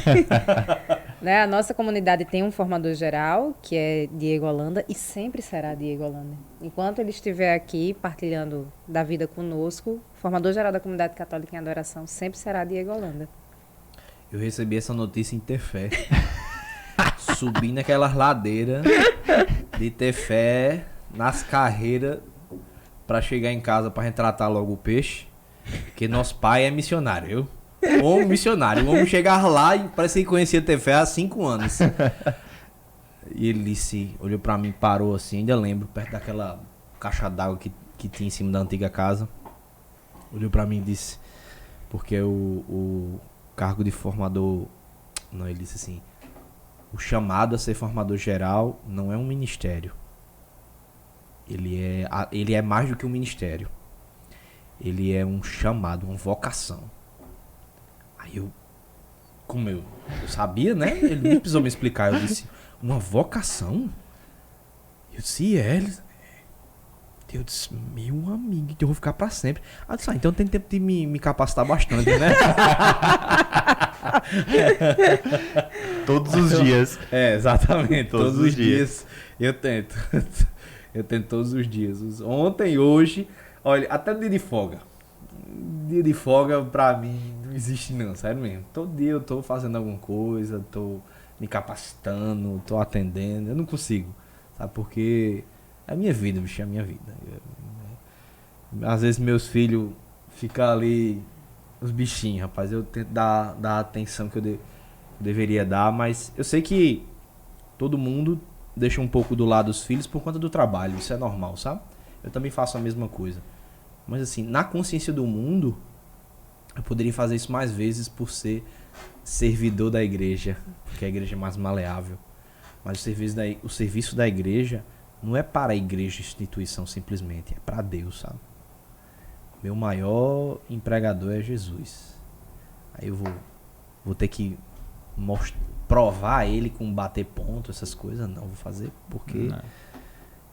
Né? A nossa comunidade tem um formador geral, que é Diego Holanda, e sempre será Diego Holanda. Enquanto ele estiver aqui partilhando da vida conosco, o formador geral da comunidade católica em adoração sempre será Diego Holanda. Eu recebi essa notícia em Ter Fé. Subi naquelas ladeiras de Ter Fé, nas carreiras, para chegar em casa para retratar logo o peixe, porque nosso pai é missionário, viu? Homem missionário. O homem chegar lá e parece que conhecia Ter Fé há 5 anos. E ele disse, olhou pra mim, parou assim, ainda lembro, perto daquela caixa d'água que tinha em cima da antiga casa. Olhou pra mim e disse, porque o cargo de formador, não, ele disse assim, o chamado a ser formador geral não é um ministério. Ele é mais do que um ministério. Ele é um chamado, uma vocação. Aí como eu sabia, né? Ele nem precisou me explicar. Eu disse, uma vocação? Eu disse, eu disse, meu amigo, então eu vou ficar pra sempre. Ah, disse, então tem tempo de me capacitar bastante, né? Todos os dias. Exatamente. Todos os dias. Eu tento. Eu tento todos os dias. Ontem, hoje, olha, até dia de folga. Dia de folga pra mim não existe não, sério mesmo. Todo dia eu tô fazendo alguma coisa, tô me capacitando, tô atendendo, eu não consigo, sabe? Porque é a minha vida, bicho, é a minha vida. Às vezes meus filhos ficam ali, os bichinhos, rapaz, eu tento dar a atenção que eu deveria dar, mas eu sei que todo mundo deixa um pouco do lado os filhos por conta do trabalho, isso é normal, sabe? Eu também faço a mesma coisa. Mas assim, na consciência do mundo, eu poderia fazer isso mais vezes por ser servidor da igreja, porque a igreja é mais maleável. Mas o serviço da igreja não é para a igreja instituição simplesmente, é para Deus, sabe? Meu maior empregador é Jesus. Aí eu vou ter que provar ele com bater ponto, essas coisas, não vou fazer porque... Não.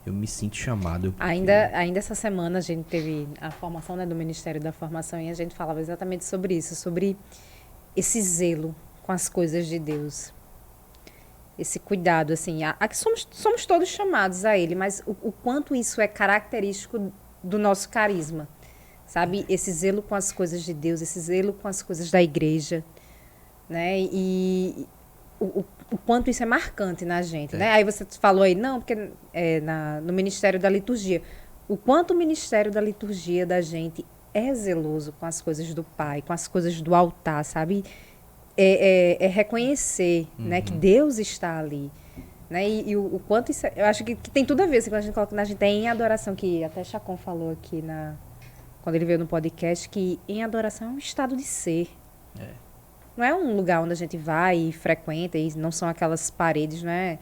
Eu me sinto chamado. Ainda essa semana a gente teve a formação, né, do Ministério da Formação e a gente falava exatamente sobre isso, sobre esse zelo com as coisas de Deus. Esse cuidado, assim, que somos todos chamados a ele, mas o quanto isso é característico do nosso carisma, sabe? Esse zelo com as coisas de Deus, esse zelo com as coisas da igreja, né? E o quanto isso é marcante na gente, né? Aí você falou aí, não, porque no Ministério da Liturgia. O quanto o Ministério da Liturgia da gente é zeloso com as coisas do Pai, com as coisas do altar, sabe? É reconhecer, né, que Deus está ali. Né? E o quanto isso... Eu acho que tem tudo a ver, assim, quando a gente coloca na gente em adoração, que até Chacon falou aqui quando ele veio no podcast, que em adoração é um estado de ser. Não é um lugar onde a gente vai e frequenta, e não são aquelas paredes, não é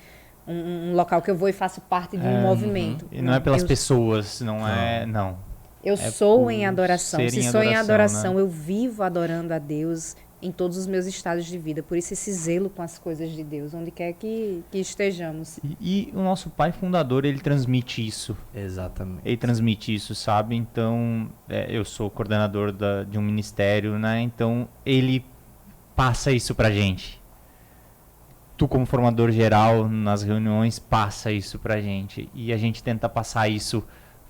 um local que eu vou e faço parte de um movimento. E não é pelas pessoas, não. Eu sou em adoração. Se sou em adoração, né? Eu vivo adorando a Deus em todos os meus estados de vida. Por isso esse zelo com as coisas de Deus, onde quer que estejamos. E o nosso pai fundador, ele transmite isso. Exatamente. Ele transmite isso, sabe? Então, eu sou coordenador de um ministério, né? Então, ele passa isso pra gente. Tu, como formador geral, nas reuniões, passa isso pra gente. E a gente tenta passar isso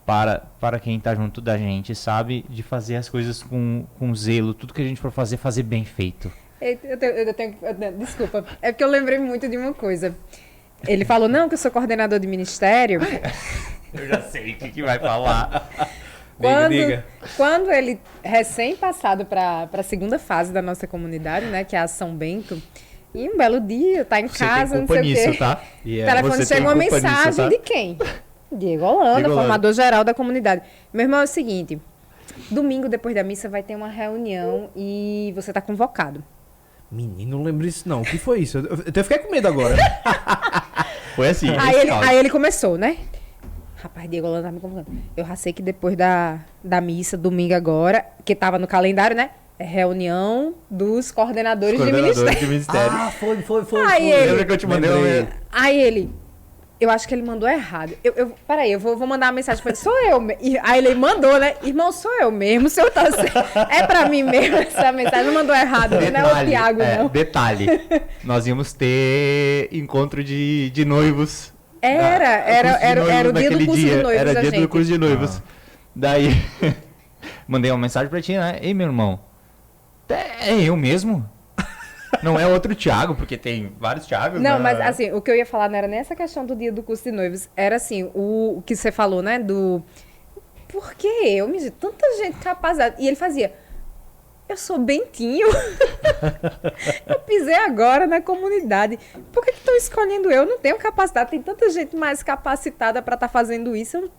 para quem tá junto da gente, sabe? De fazer as coisas com zelo. Tudo que a gente for fazer, fazer bem feito. Desculpa, é porque eu lembrei muito de uma coisa. Ele falou, não, que eu sou coordenador de ministério. Eu já sei o que vai falar. Quando ele, recém-passado para a segunda fase da nossa comunidade, né, que é a São Bento, e um belo dia, tá em casa, não sei o quê. Tá? O telefone chega uma mensagem de quem? Diego Holanda, formador geral da comunidade. Meu irmão, é o seguinte, domingo depois da missa vai ter uma reunião e você tá convocado. Menino, não lembro disso não. O que foi isso? Eu fiquei com medo agora. Foi assim. Aí ele começou, né? Rapaz, Diego Holanda tá me convocando. Eu já sei que depois da missa, domingo agora, que tava no calendário, né? É reunião dos coordenadores de ministério. Ah, foi. Lembra que eu te mandei Aí ele... Eu acho que ele mandou errado. Peraí, eu vou mandar uma mensagem pra ele. Sou eu mesmo. Aí ele mandou, né? Irmão, sou eu mesmo. O senhor tá certo. É pra mim mesmo essa mensagem. Não mandou errado. Detalhe, não é o Tiago, não. Detalhe. Nós íamos ter encontro de noivos. Era o dia do curso de noivos. Era dia do curso de noivos. Daí, mandei uma mensagem pra ti, né? Ei, meu irmão. É eu mesmo? Não é outro Thiago, porque tem vários Thiagos. Não, mas assim, o que eu ia falar não era nem essa questão do dia do curso de noivos. Era assim, o que você falou, né? Por que eu? Tanta gente capacitada. E ele fazia... Eu sou bentinho. Eu pisei agora na comunidade. Por que estão escolhendo eu? Não tenho capacidade. Tem tanta gente mais capacitada para estar fazendo isso.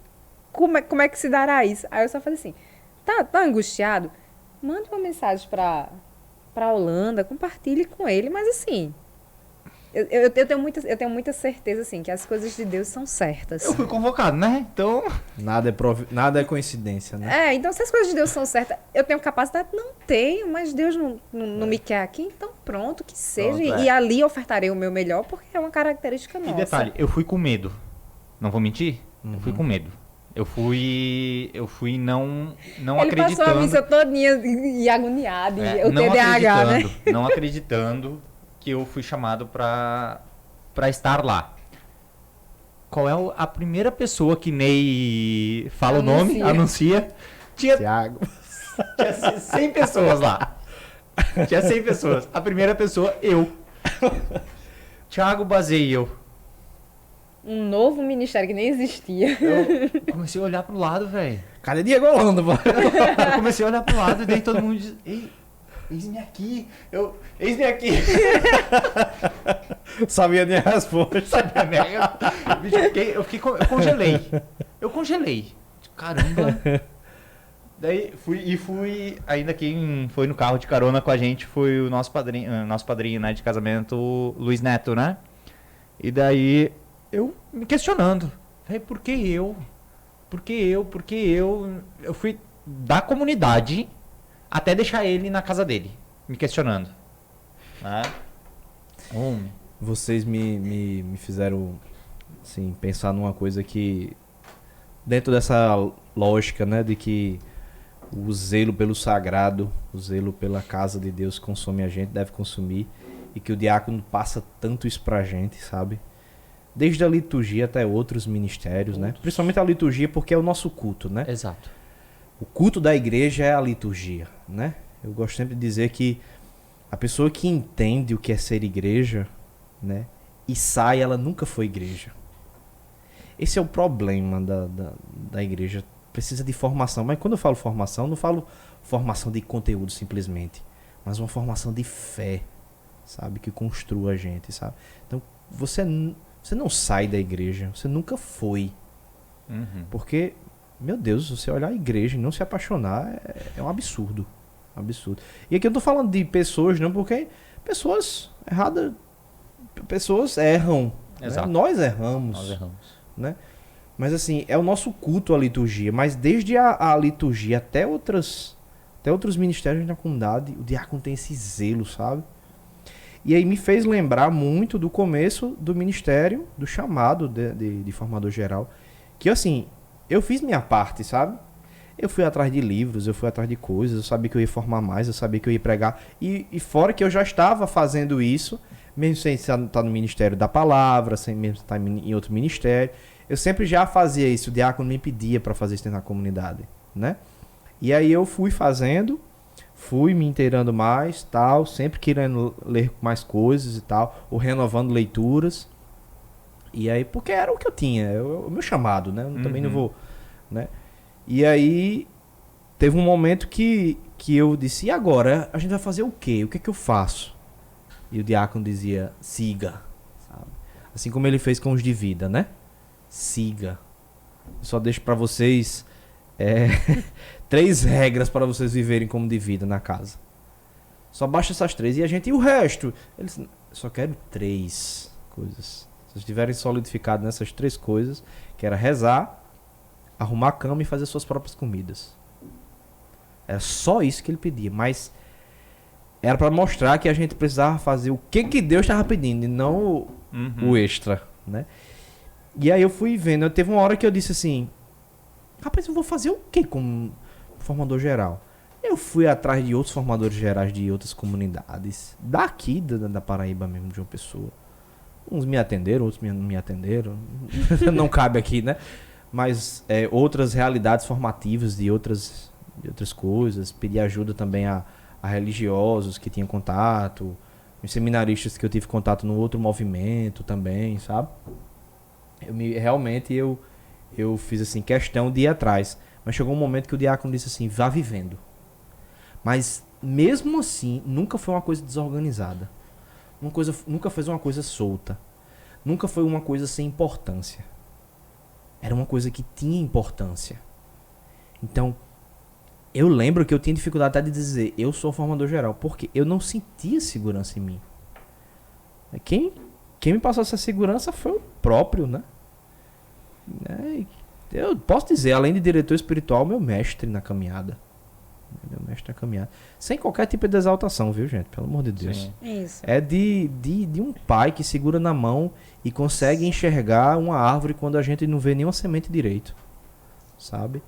Como é que se dará isso? Aí eu só falei assim, tá angustiado? Manda uma mensagem para Holanda, compartilhe com ele. Mas assim, eu tenho muita certeza assim, que as coisas de Deus são certas. Eu fui convocado, né? Então... Nada é coincidência, né? Então se as coisas de Deus são certas, eu tenho capacidade? Não tenho, mas Deus não me quer aqui, então pronto, que seja. E ali ofertarei o meu melhor, porque é uma característica nossa. E detalhe, eu fui com medo. Não vou mentir? Eu fui com medo. Eu fui não acreditando. Ele passou a missa todinha e agoniado, o TDAH, né? Não acreditando que eu fui chamado pra estar lá. Qual é a primeira pessoa que Ney fala o nome, anuncia? Tiago. Tinha 100 pessoas lá. Tinha 100 pessoas. A primeira pessoa, eu. Thiago Bazei e eu. Um novo ministério que nem existia. Eu comecei a olhar pro lado, velho. Cadê Diego Holanda, pô? Eu comecei a olhar pro lado e daí todo mundo diz... Ei, eis-me aqui. Eis-me aqui. Sabia nem a resposta. Sabia nem. Eu congelei. Eu congelei. Caramba. Daí fui. Ainda quem foi no carro de carona com a gente foi o nosso padrinho, né, de casamento, o Luiz Neto, né? E daí eu me questionando. Por que eu? Por que eu? Por que eu? Eu fui da comunidade até deixar ele na casa dele, me questionando. Né? Vocês me fizeram assim, pensar numa coisa que, dentro dessa lógica, né, de que o zelo pelo sagrado, o zelo pela casa de Deus consome a gente, deve consumir, e que o diácono passa tanto isso pra gente, sabe? Desde a liturgia até outros ministérios, né? Principalmente a liturgia, porque é o nosso culto, né? Exato. O culto da igreja é a liturgia, né? Eu gosto sempre de dizer que a pessoa que entende o que é ser igreja, né, e sai, ela nunca foi igreja. Esse é o problema da igreja. Precisa de formação. Mas quando eu falo formação, não falo formação de conteúdo simplesmente, mas uma formação de fé, sabe? Que construa a gente, sabe? Então, você não sai da igreja. Você nunca foi. Porque, meu Deus, você olhar a igreja e não se apaixonar é um absurdo. Absurdo. E aqui eu tô falando de pessoas, não, porque pessoas erradas, pessoas erram. Exato. Né? Nós erramos. Né? Mas assim, é o nosso culto à liturgia. Mas desde a liturgia até outras até outros ministérios na comunidade, o diácono tem esse zelo, sabe? E aí me fez lembrar muito do começo do ministério, do chamado de formador geral. Que assim, eu fiz minha parte, sabe? Eu fui atrás de livros, eu fui atrás de coisas, eu sabia que eu ia formar mais, eu sabia que eu ia pregar. E fora que eu já estava fazendo isso, mesmo sem estar no ministério da palavra, sem mesmo estar em outro ministério, eu sempre já fazia isso, o diácono me pedia para fazer isso na comunidade, né? E aí eu fui fazendo, fui me inteirando mais, tal, sempre querendo ler mais coisas e tal, ou renovando leituras. E aí, porque era o que eu tinha, o meu chamado, né? Eu também não vou, né? E aí, teve um momento que eu disse, e agora? A gente vai fazer o quê? O que é que eu faço? E o diácono dizia, siga, sabe? Assim como ele fez com os de vida, né? Siga. Eu só deixo pra vocês 3 regras para vocês viverem como de vida na casa. Só basta essas 3. E o resto? Eles, só quero 3 coisas. Se vocês estiverem solidificados nessas 3 coisas, que era rezar, arrumar a cama e fazer suas próprias comidas. Era só isso que ele pedia. Mas era para mostrar que a gente precisava fazer o que Deus estava pedindo e não o extra, né? E aí eu fui vendo. Teve uma hora que eu disse assim, rapaz, eu vou fazer o que como formador geral? Eu fui atrás de outros formadores gerais de outras comunidades, daqui da Paraíba mesmo, de uma pessoa. Uns me atenderam, outros não me atenderam. Não cabe aqui, né? Mas outras realidades formativas de outras coisas. Pedi ajuda também a religiosos que tinham contato, os seminaristas que eu tive contato no outro movimento também, sabe? Realmente eu fiz assim questão de ir atrás. Mas chegou um momento que o diácono disse assim, vá vivendo. Mas mesmo assim, nunca foi uma coisa desorganizada. Nunca foi uma coisa solta. Nunca foi uma coisa sem importância. Era uma coisa que tinha importância. Então, eu lembro que eu tinha dificuldade até de dizer, eu sou formador geral, porque eu não sentia segurança em mim. Quem me passou essa segurança foi o próprio, né? Eu posso dizer, além de diretor espiritual, meu mestre na caminhada. Sem qualquer tipo de exaltação, viu, gente? Pelo amor de Deus. Isso. É de um pai que segura na mão e consegue enxergar uma árvore quando a gente não vê nenhuma semente direito. Sabe?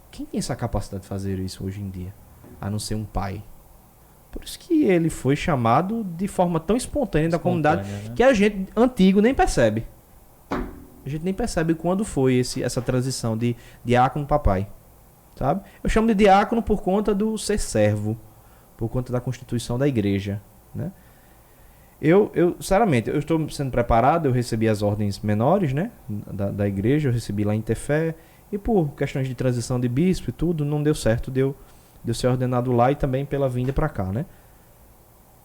Quem tem essa capacidade de fazer isso hoje em dia? A não ser um pai. Por isso que ele foi chamado de forma tão espontânea da comunidade, né? Que a gente, antigo, nem percebe. A gente nem percebe quando foi essa transição de diácono para pai. Sabe? Eu chamo de diácono por conta do ser servo, por conta da constituição da igreja, né? Sinceramente, eu estou sendo preparado, eu recebi as ordens menores, né, da igreja, eu recebi lá em Tefé, e por questões de transição de bispo e tudo, não deu certo de eu ser ordenado lá e também pela vinda para cá, né?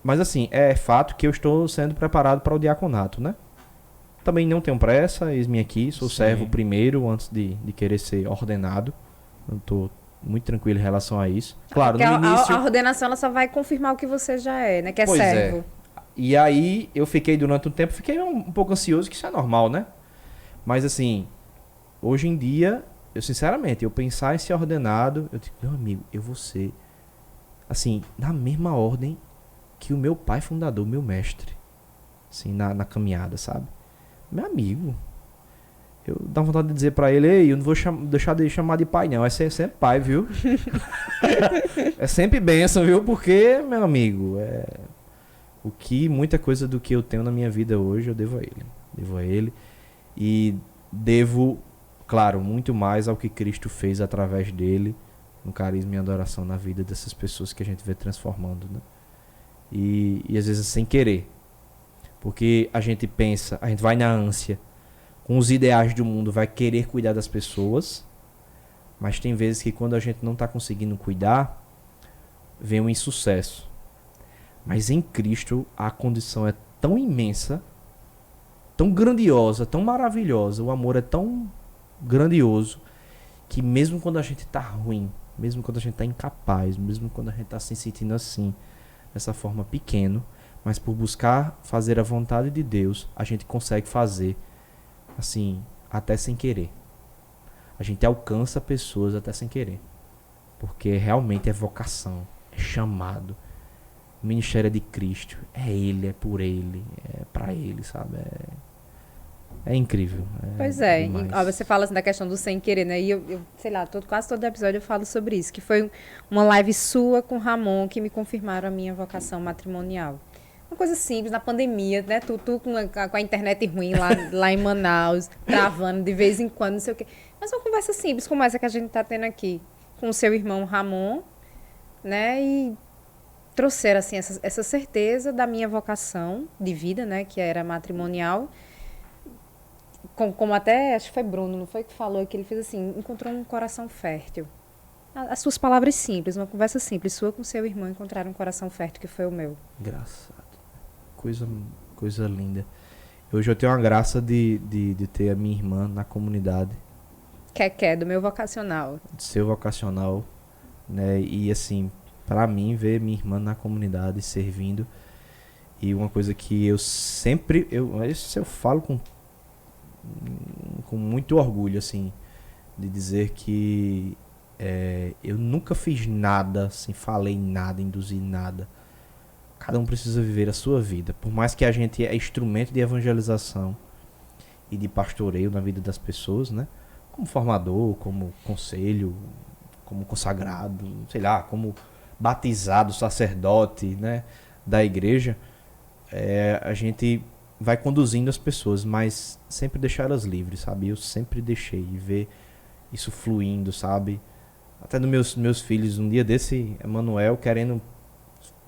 Mas assim, é fato que eu estou sendo preparado para o diaconato, né? Também não tenho pressa, eis-me aqui, sou servo primeiro antes de querer ser ordenado. Eu tô muito tranquilo em relação a isso. Claro, no início... A ordenação ela só vai confirmar o que você já é, né? Que é pois servo. E aí, eu fiquei durante um tempo, fiquei um pouco ansioso, que isso é normal, né? Mas assim, hoje em dia, sinceramente, eu pensar em ser ordenado, eu digo, meu amigo, eu vou ser, assim, na mesma ordem que o meu pai fundador, meu mestre. Assim, na caminhada, sabe? Meu amigo... Eu dá vontade de dizer pra ele, ei, eu não vou deixar de chamar de pai, não. É sempre pai, viu? É sempre bênção, viu? Porque, meu amigo, muita coisa do que eu tenho na minha vida hoje, eu devo a ele. Devo a ele. E devo, claro, muito mais ao que Cristo fez através dele, no carisma e adoração na vida dessas pessoas que a gente vê transformando, né? E às vezes sem querer. Porque a gente pensa, a gente vai na ânsia, com os ideais do mundo, vai querer cuidar das pessoas, mas tem vezes que quando a gente não está conseguindo cuidar, vem um insucesso. Mas em Cristo a condição é tão imensa, tão grandiosa, tão maravilhosa, o amor é tão grandioso, que mesmo quando a gente está ruim, mesmo quando a gente está incapaz, mesmo quando a gente está se sentindo assim, dessa forma pequeno, mas por buscar fazer a vontade de Deus, a gente consegue fazer assim, até sem querer. A gente alcança pessoas até sem querer. Porque realmente é vocação, é chamado. O ministério é de Cristo. É Ele, é por Ele, é pra Ele, sabe? É incrível. Pois é. demais. Ó, você fala assim da questão do sem querer, né? E eu sei lá, quase todo episódio eu falo sobre isso. Que foi uma live sua com o Ramon que me confirmaram a minha vocação matrimonial. Uma coisa simples, na pandemia, né? Tu com a internet ruim lá em Manaus, travando de vez em quando, não sei o quê. Mas uma conversa simples como essa que a gente tá tendo aqui com o seu irmão Ramon, né? E trouxeram, assim, essa certeza da minha vocação de vida, né? Que era matrimonial. Como até, acho que foi Bruno, não foi que falou, que ele fez assim, encontrou um coração fértil. As suas palavras simples, uma conversa simples, sua com seu irmão, encontraram um coração fértil, que foi o meu. Engraçado. Coisa linda. Hoje eu tenho a graça de ter a minha irmã na comunidade. Do meu vocacional. De ser vocacional, né? E assim, pra mim, ver minha irmã na comunidade, servindo. E uma coisa que eu sempre... Isso eu falo com muito orgulho, assim, de dizer que eu nunca fiz nada, assim, falei nada, induzi nada. Cada um precisa viver a sua vida. Por mais que a gente é instrumento de evangelização e de pastoreio na vida das pessoas, né? Como formador, como conselho, como consagrado, sei lá, como batizado, sacerdote, né? Da igreja, a gente vai conduzindo as pessoas, mas sempre deixar elas livres, sabe? Eu sempre deixei ver isso fluindo, sabe? Até dos meus filhos, um dia desse, Emanuel querendo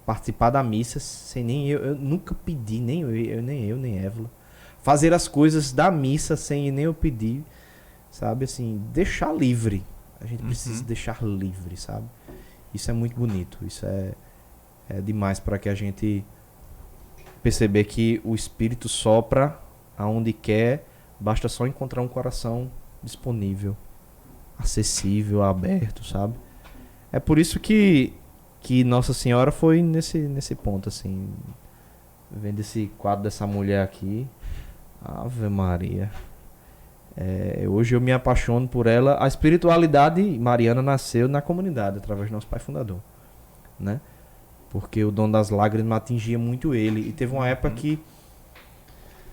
participar da missa, sem nem eu nunca pedi, nem nem Évila, fazer as coisas da missa sem nem eu pedir, sabe? Assim, deixar livre. A gente precisa deixar livre, sabe? Isso é muito bonito, isso é demais para que a gente perceber que o Espírito sopra aonde quer, basta só encontrar um coração disponível, acessível, aberto, sabe? É por isso que Nossa Senhora foi nesse ponto, assim, vendo esse quadro dessa mulher aqui, Ave Maria. Hoje eu me apaixono por ela. A espiritualidade mariana nasceu na comunidade, através do nosso pai fundador, né? Porque o dom das lágrimas atingia muito ele. E teve uma época que,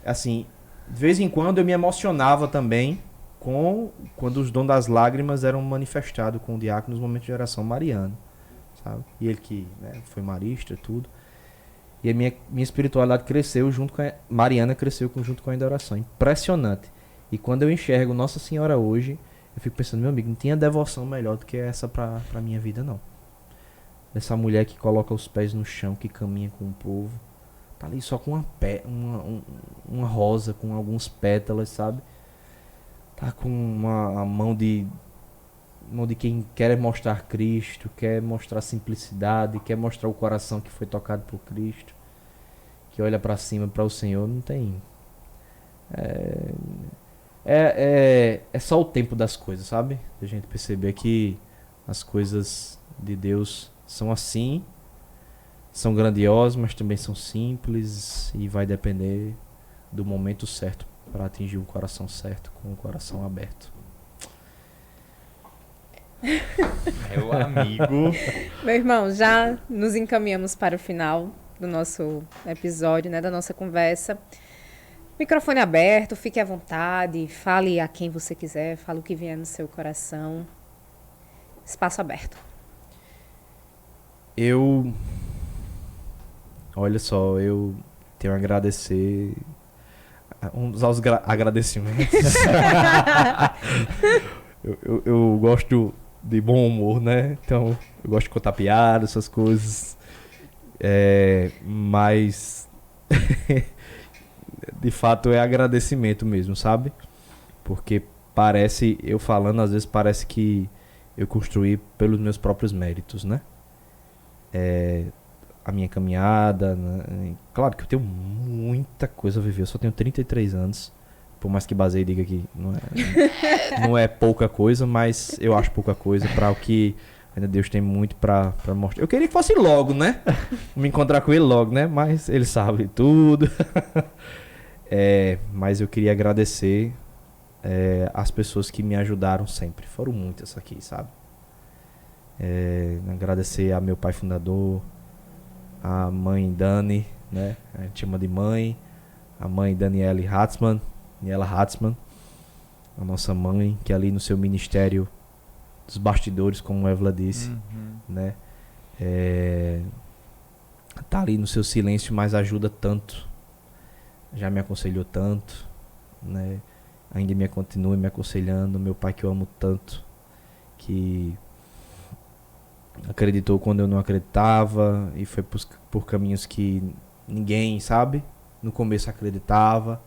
assim, de vez em quando eu me emocionava também quando os dons das lágrimas eram manifestados com o diácono nos momentos de oração mariana, sabe? E ele que, né, foi marista e tudo. E a minha espiritualidade cresceu junto com Mariana cresceu junto com a adoração. Impressionante. E quando eu enxergo Nossa Senhora hoje, eu fico pensando, meu amigo, não tinha devoção melhor do que essa pra minha vida, não. Essa mulher que coloca os pés no chão, que caminha com o povo. Tá ali só com uma rosa, com alguns pétalas, sabe? Tá com a mão de quem quer mostrar Cristo, quer mostrar simplicidade, quer mostrar o coração que foi tocado por Cristo, que olha pra cima para o Senhor. Não tem... É só o tempo das coisas, sabe? A gente perceber que as coisas de Deus são assim, são grandiosas, mas também são simples, e vai depender do momento certo para atingir um coração certo, com o coração aberto. Meu amigo. Meu irmão, já nos encaminhamos para o final do nosso episódio, né, da nossa conversa. Microfone aberto, fique à vontade, fale a quem você quiser, fale o que vier no seu coração. Espaço aberto. Olha só, eu tenho a agradecer. Vamos usar os agradecimentos. eu gosto de bom humor, né? Então, eu gosto de contar piada, essas coisas. Mas, de fato, é agradecimento mesmo, sabe? Porque eu falando, às vezes parece que eu construí pelos meus próprios méritos, né? A minha caminhada, né? Claro que eu tenho muita coisa a viver, eu só tenho 33 anos, por mais que baseie diga que não é pouca coisa, mas eu acho pouca coisa para o que ainda Deus tem muito para mostrar. Eu queria que fosse logo, né? Me encontrar com ele logo, né? Mas ele sabe tudo. Mas eu queria agradecer as pessoas que me ajudaram sempre, foram muitas aqui, sabe? Agradecer a meu pai fundador, a mãe Dani, né? A gente chama de mãe. A mãe Daniela Hatzmann, a nossa mãe, que ali no seu ministério dos bastidores, como a Evla disse, né? Tá ali no seu silêncio, mas ajuda tanto. Já me aconselhou tanto, né? Ainda continua me aconselhando. Meu pai, que eu amo tanto, que acreditou quando eu não acreditava e foi por caminhos que ninguém, sabe, no começo acreditava,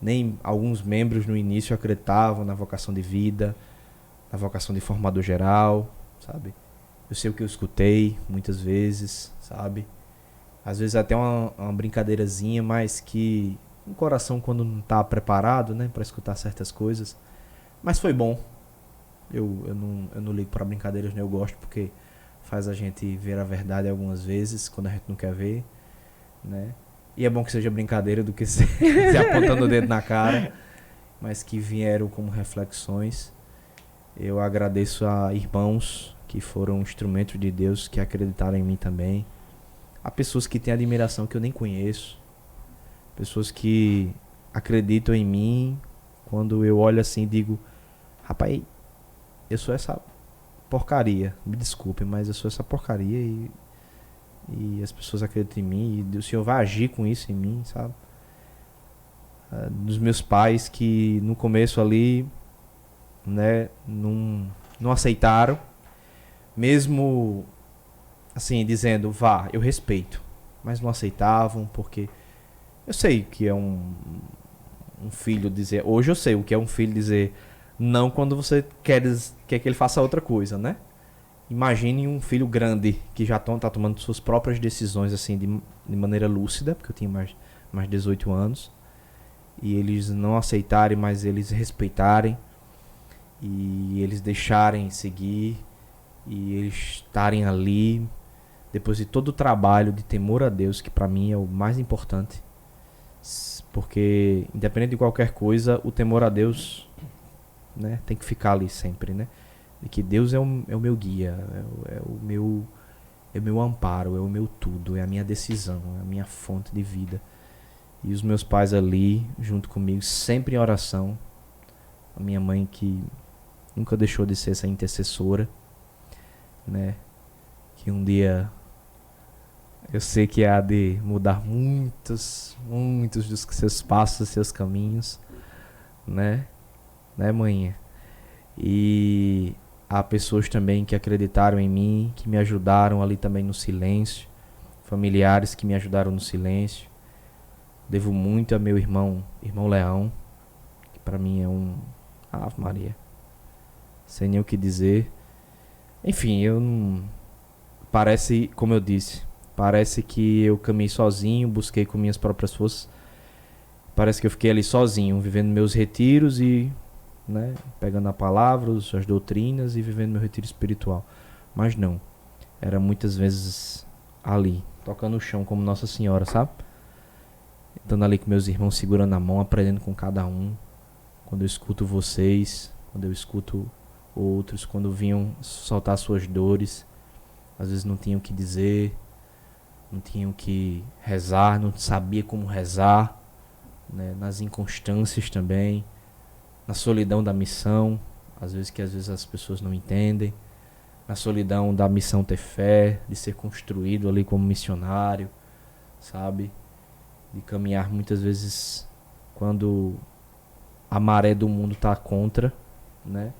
nem alguns membros no início acreditavam na vocação de vida, na vocação de formador geral, sabe. Eu sei o que eu escutei muitas vezes, sabe, às vezes até uma brincadeirazinha, mas que um coração, quando não tá preparado, né, para escutar certas coisas, mas foi bom. Eu não ligo para brincadeiras, né? Eu gosto porque faz a gente ver a verdade algumas vezes, quando a gente não quer ver, né? E é bom que seja brincadeira do que se apontando o dedo na cara, mas que vieram como reflexões. Eu agradeço a irmãos que foram instrumentos de Deus, que acreditaram em mim também. Há pessoas que têm admiração que eu nem conheço, pessoas que acreditam em mim quando eu olho assim e digo: rapaz, eu sou essa porcaria, me desculpe, mas eu sou essa porcaria e as pessoas acreditam em mim e o Senhor vai agir com isso em mim, sabe? Dos meus pais, que no começo ali, né, não aceitaram, mesmo assim, dizendo, vá, eu respeito, mas não aceitavam, porque eu sei que é um filho dizer, hoje eu sei o que é um filho dizer não quando você quer que ele faça outra coisa, né? Imagine um filho grande que já tá tomando suas próprias decisões assim de maneira lúcida, porque eu tinha mais de 18 anos, e eles não aceitarem, mas eles respeitarem, e eles deixarem seguir, e eles estarem ali depois de todo o trabalho de temor a Deus, que pra mim é o mais importante, porque independente de qualquer coisa, o temor a Deus, né, tem que ficar ali sempre, né? De que Deus é o meu guia, é o meu amparo, é o meu tudo, é a minha decisão, é a minha fonte de vida. E os meus pais ali, junto comigo, sempre em oração. A minha mãe, que nunca deixou de ser essa intercessora, né? Que um dia eu sei que há de mudar muitos dos seus passos, dos seus caminhos, né? Né, mãe? E há pessoas também que acreditaram em mim, que me ajudaram ali também no silêncio, familiares que me ajudaram no silêncio. Devo muito a meu irmão Leão, que pra mim é um Ave Maria, sem nem o que dizer. Enfim, eu não... Parece, como eu disse, parece que eu caminhei sozinho, busquei com minhas próprias forças. Parece que eu fiquei ali sozinho, vivendo meus retiros e, né, pegando a palavra, as doutrinas e vivendo meu retiro espiritual. Mas não, era muitas vezes ali, tocando o chão como Nossa Senhora, sabe? Estando ali com meus irmãos, segurando a mão, aprendendo com cada um. Quando eu escuto vocês, quando eu escuto outros, quando vinham soltar suas dores, às vezes não tinham o que dizer, não tinham o que rezar, não sabia como rezar, né? Nas inconstâncias também, na solidão da missão, às vezes as pessoas não entendem, na solidão da missão ter fé, de ser construído ali como missionário, sabe? De caminhar muitas vezes quando a maré do mundo tá contra, né?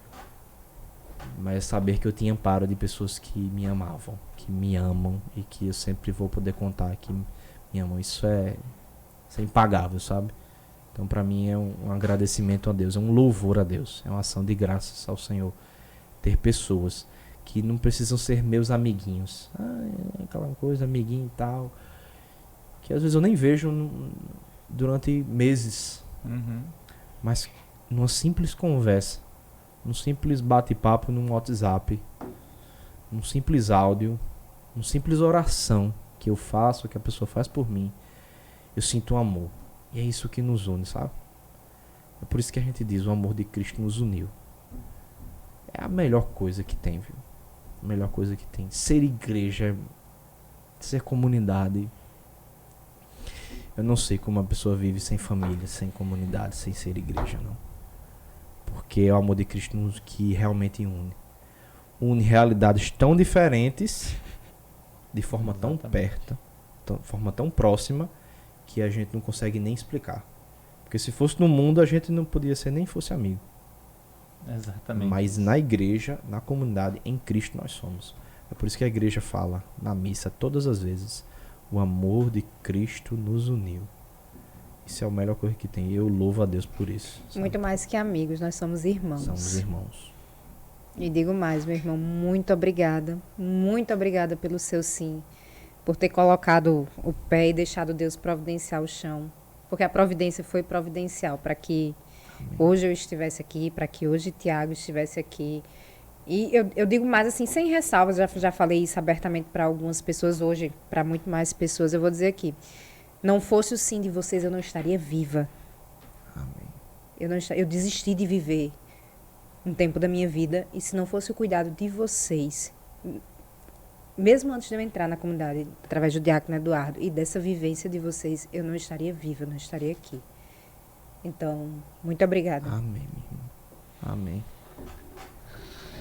Mas saber que eu tinha amparo de pessoas que me amavam, que me amam e que eu sempre vou poder contar que me amam. Isso é impagável, sabe? Então pra mim é um agradecimento a Deus, é um louvor a Deus, é uma ação de graças ao Senhor. Ter pessoas que não precisam ser meus amiguinhos. Aquela coisa, amiguinho e tal, que às vezes eu nem vejo durante meses. Mas numa simples conversa, num simples bate-papo num WhatsApp, num simples áudio, numa simples oração que eu faço, que a pessoa faz por mim, eu sinto um amor. E é isso que nos une, sabe? É por isso que a gente diz, o amor de Cristo nos uniu. É a melhor coisa que tem, viu? melhor coisa que tem. Ser igreja, ser comunidade. Eu não sei como uma pessoa vive sem família, sem comunidade, sem ser igreja, não. Porque é o amor de Cristo que realmente une. Une realidades tão diferentes de forma tão perto, de forma tão próxima, que a gente não consegue nem explicar. Porque se fosse no mundo, a gente não podia ser nem fosse amigo. Exatamente. Mas na igreja, na comunidade, em Cristo nós somos. É por isso que a igreja fala na missa todas as vezes: o amor de Cristo nos uniu. Isso é a melhor coisa que tem. Eu louvo a Deus por isso. Sabe? Muito mais que amigos, nós somos irmãos. Somos irmãos. E digo mais, meu irmão, muito obrigada pelo seu sim, por ter colocado o pé e deixado Deus providenciar o chão, porque a providência foi providencial para que hoje eu estivesse aqui, para que hoje Tiago estivesse aqui. E eu digo mais assim, sem ressalvas, já falei isso abertamente para algumas pessoas hoje, para muito mais pessoas, eu vou dizer aqui, não fosse o sim de vocês, eu não estaria viva. Amém. Eu desisti de viver um tempo da minha vida, e se não fosse o cuidado de vocês, mesmo antes de eu entrar na comunidade, através do Diácono Eduardo, e dessa vivência de vocês, eu não estaria viva, eu não estaria aqui. Então, muito obrigada. Amém, meu irmão. Amém.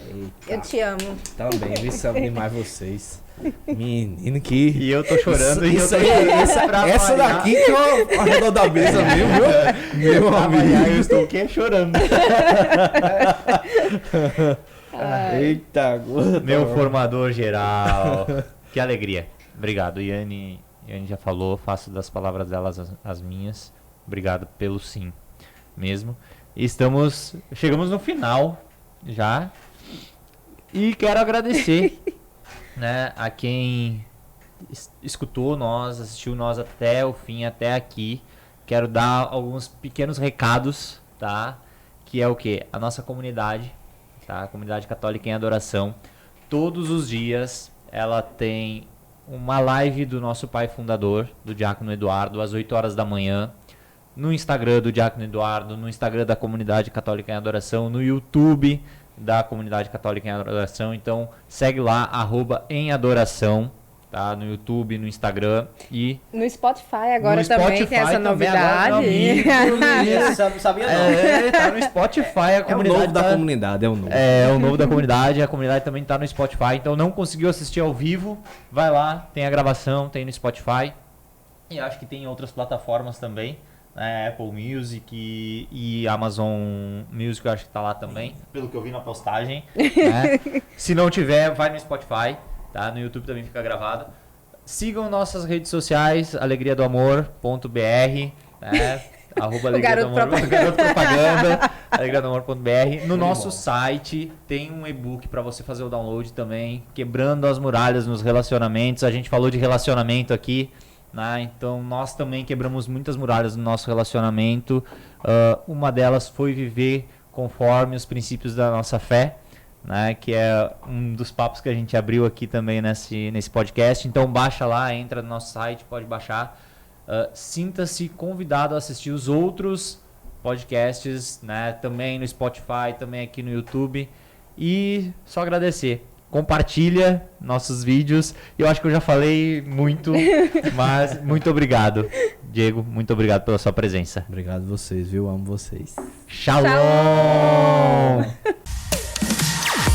Eita. Eu te amo. Também, viu? Amo demais vocês. Menino que... E eu tô chorando. Essa daqui que é o redor da mesa mesmo, viu? Meu amigo. Eu estou aqui chorando. Eita, gota. Meu formador geral. Que alegria. Obrigado. Yane já falou, faço das palavras delas as minhas. Obrigado pelo sim mesmo. Chegamos no final já. E quero agradecer, né, a quem escutou nós, assistiu nós até o fim, até aqui. Quero dar alguns pequenos recados, tá? Que é o quê? A nossa comunidade, tá? A comunidade católica em adoração. Todos os dias ela tem uma live do nosso pai fundador, do Diácono Eduardo, às 8 horas da manhã. No Instagram do Diácono Eduardo, no Instagram da comunidade católica em adoração, no YouTube da comunidade católica em adoração. Então segue lá, @emadoração, tá? No YouTube, no Instagram e no Spotify agora no também Spotify tem essa também, novidade. Sabia não. Tá no Spotify, a É o comunidade novo da comunidade, é o novo. É o novo da comunidade, a comunidade também tá no Spotify. Então não conseguiu assistir ao vivo, vai lá, tem a gravação, tem no Spotify. E acho que tem em outras plataformas também. Apple Music e Amazon Music, eu acho que tá lá também, pelo que eu vi na postagem, né? Se não tiver, vai no Spotify, tá? No YouTube também fica gravado. Sigam nossas redes sociais, alegriadoamor.br, né? Garoto Propaganda, alegriadoamor.br. No nosso site tem um e-book para você fazer o download também, Quebrando as Muralhas nos Relacionamentos. A gente falou de relacionamento aqui, né? Então nós também quebramos muitas muralhas no nosso relacionamento. Uma delas foi viver conforme os princípios da nossa fé, né? Que é um dos papos que a gente abriu aqui também nesse podcast. Então baixa lá, entra no nosso site, pode baixar. Sinta-se convidado a assistir os outros podcasts, né? Também no Spotify, também aqui no YouTube. E só agradecer. Compartilha nossos vídeos. Eu acho que eu já falei muito, mas muito obrigado, Diego. Muito obrigado pela sua presença. Obrigado vocês, viu? Amo vocês. Shalom!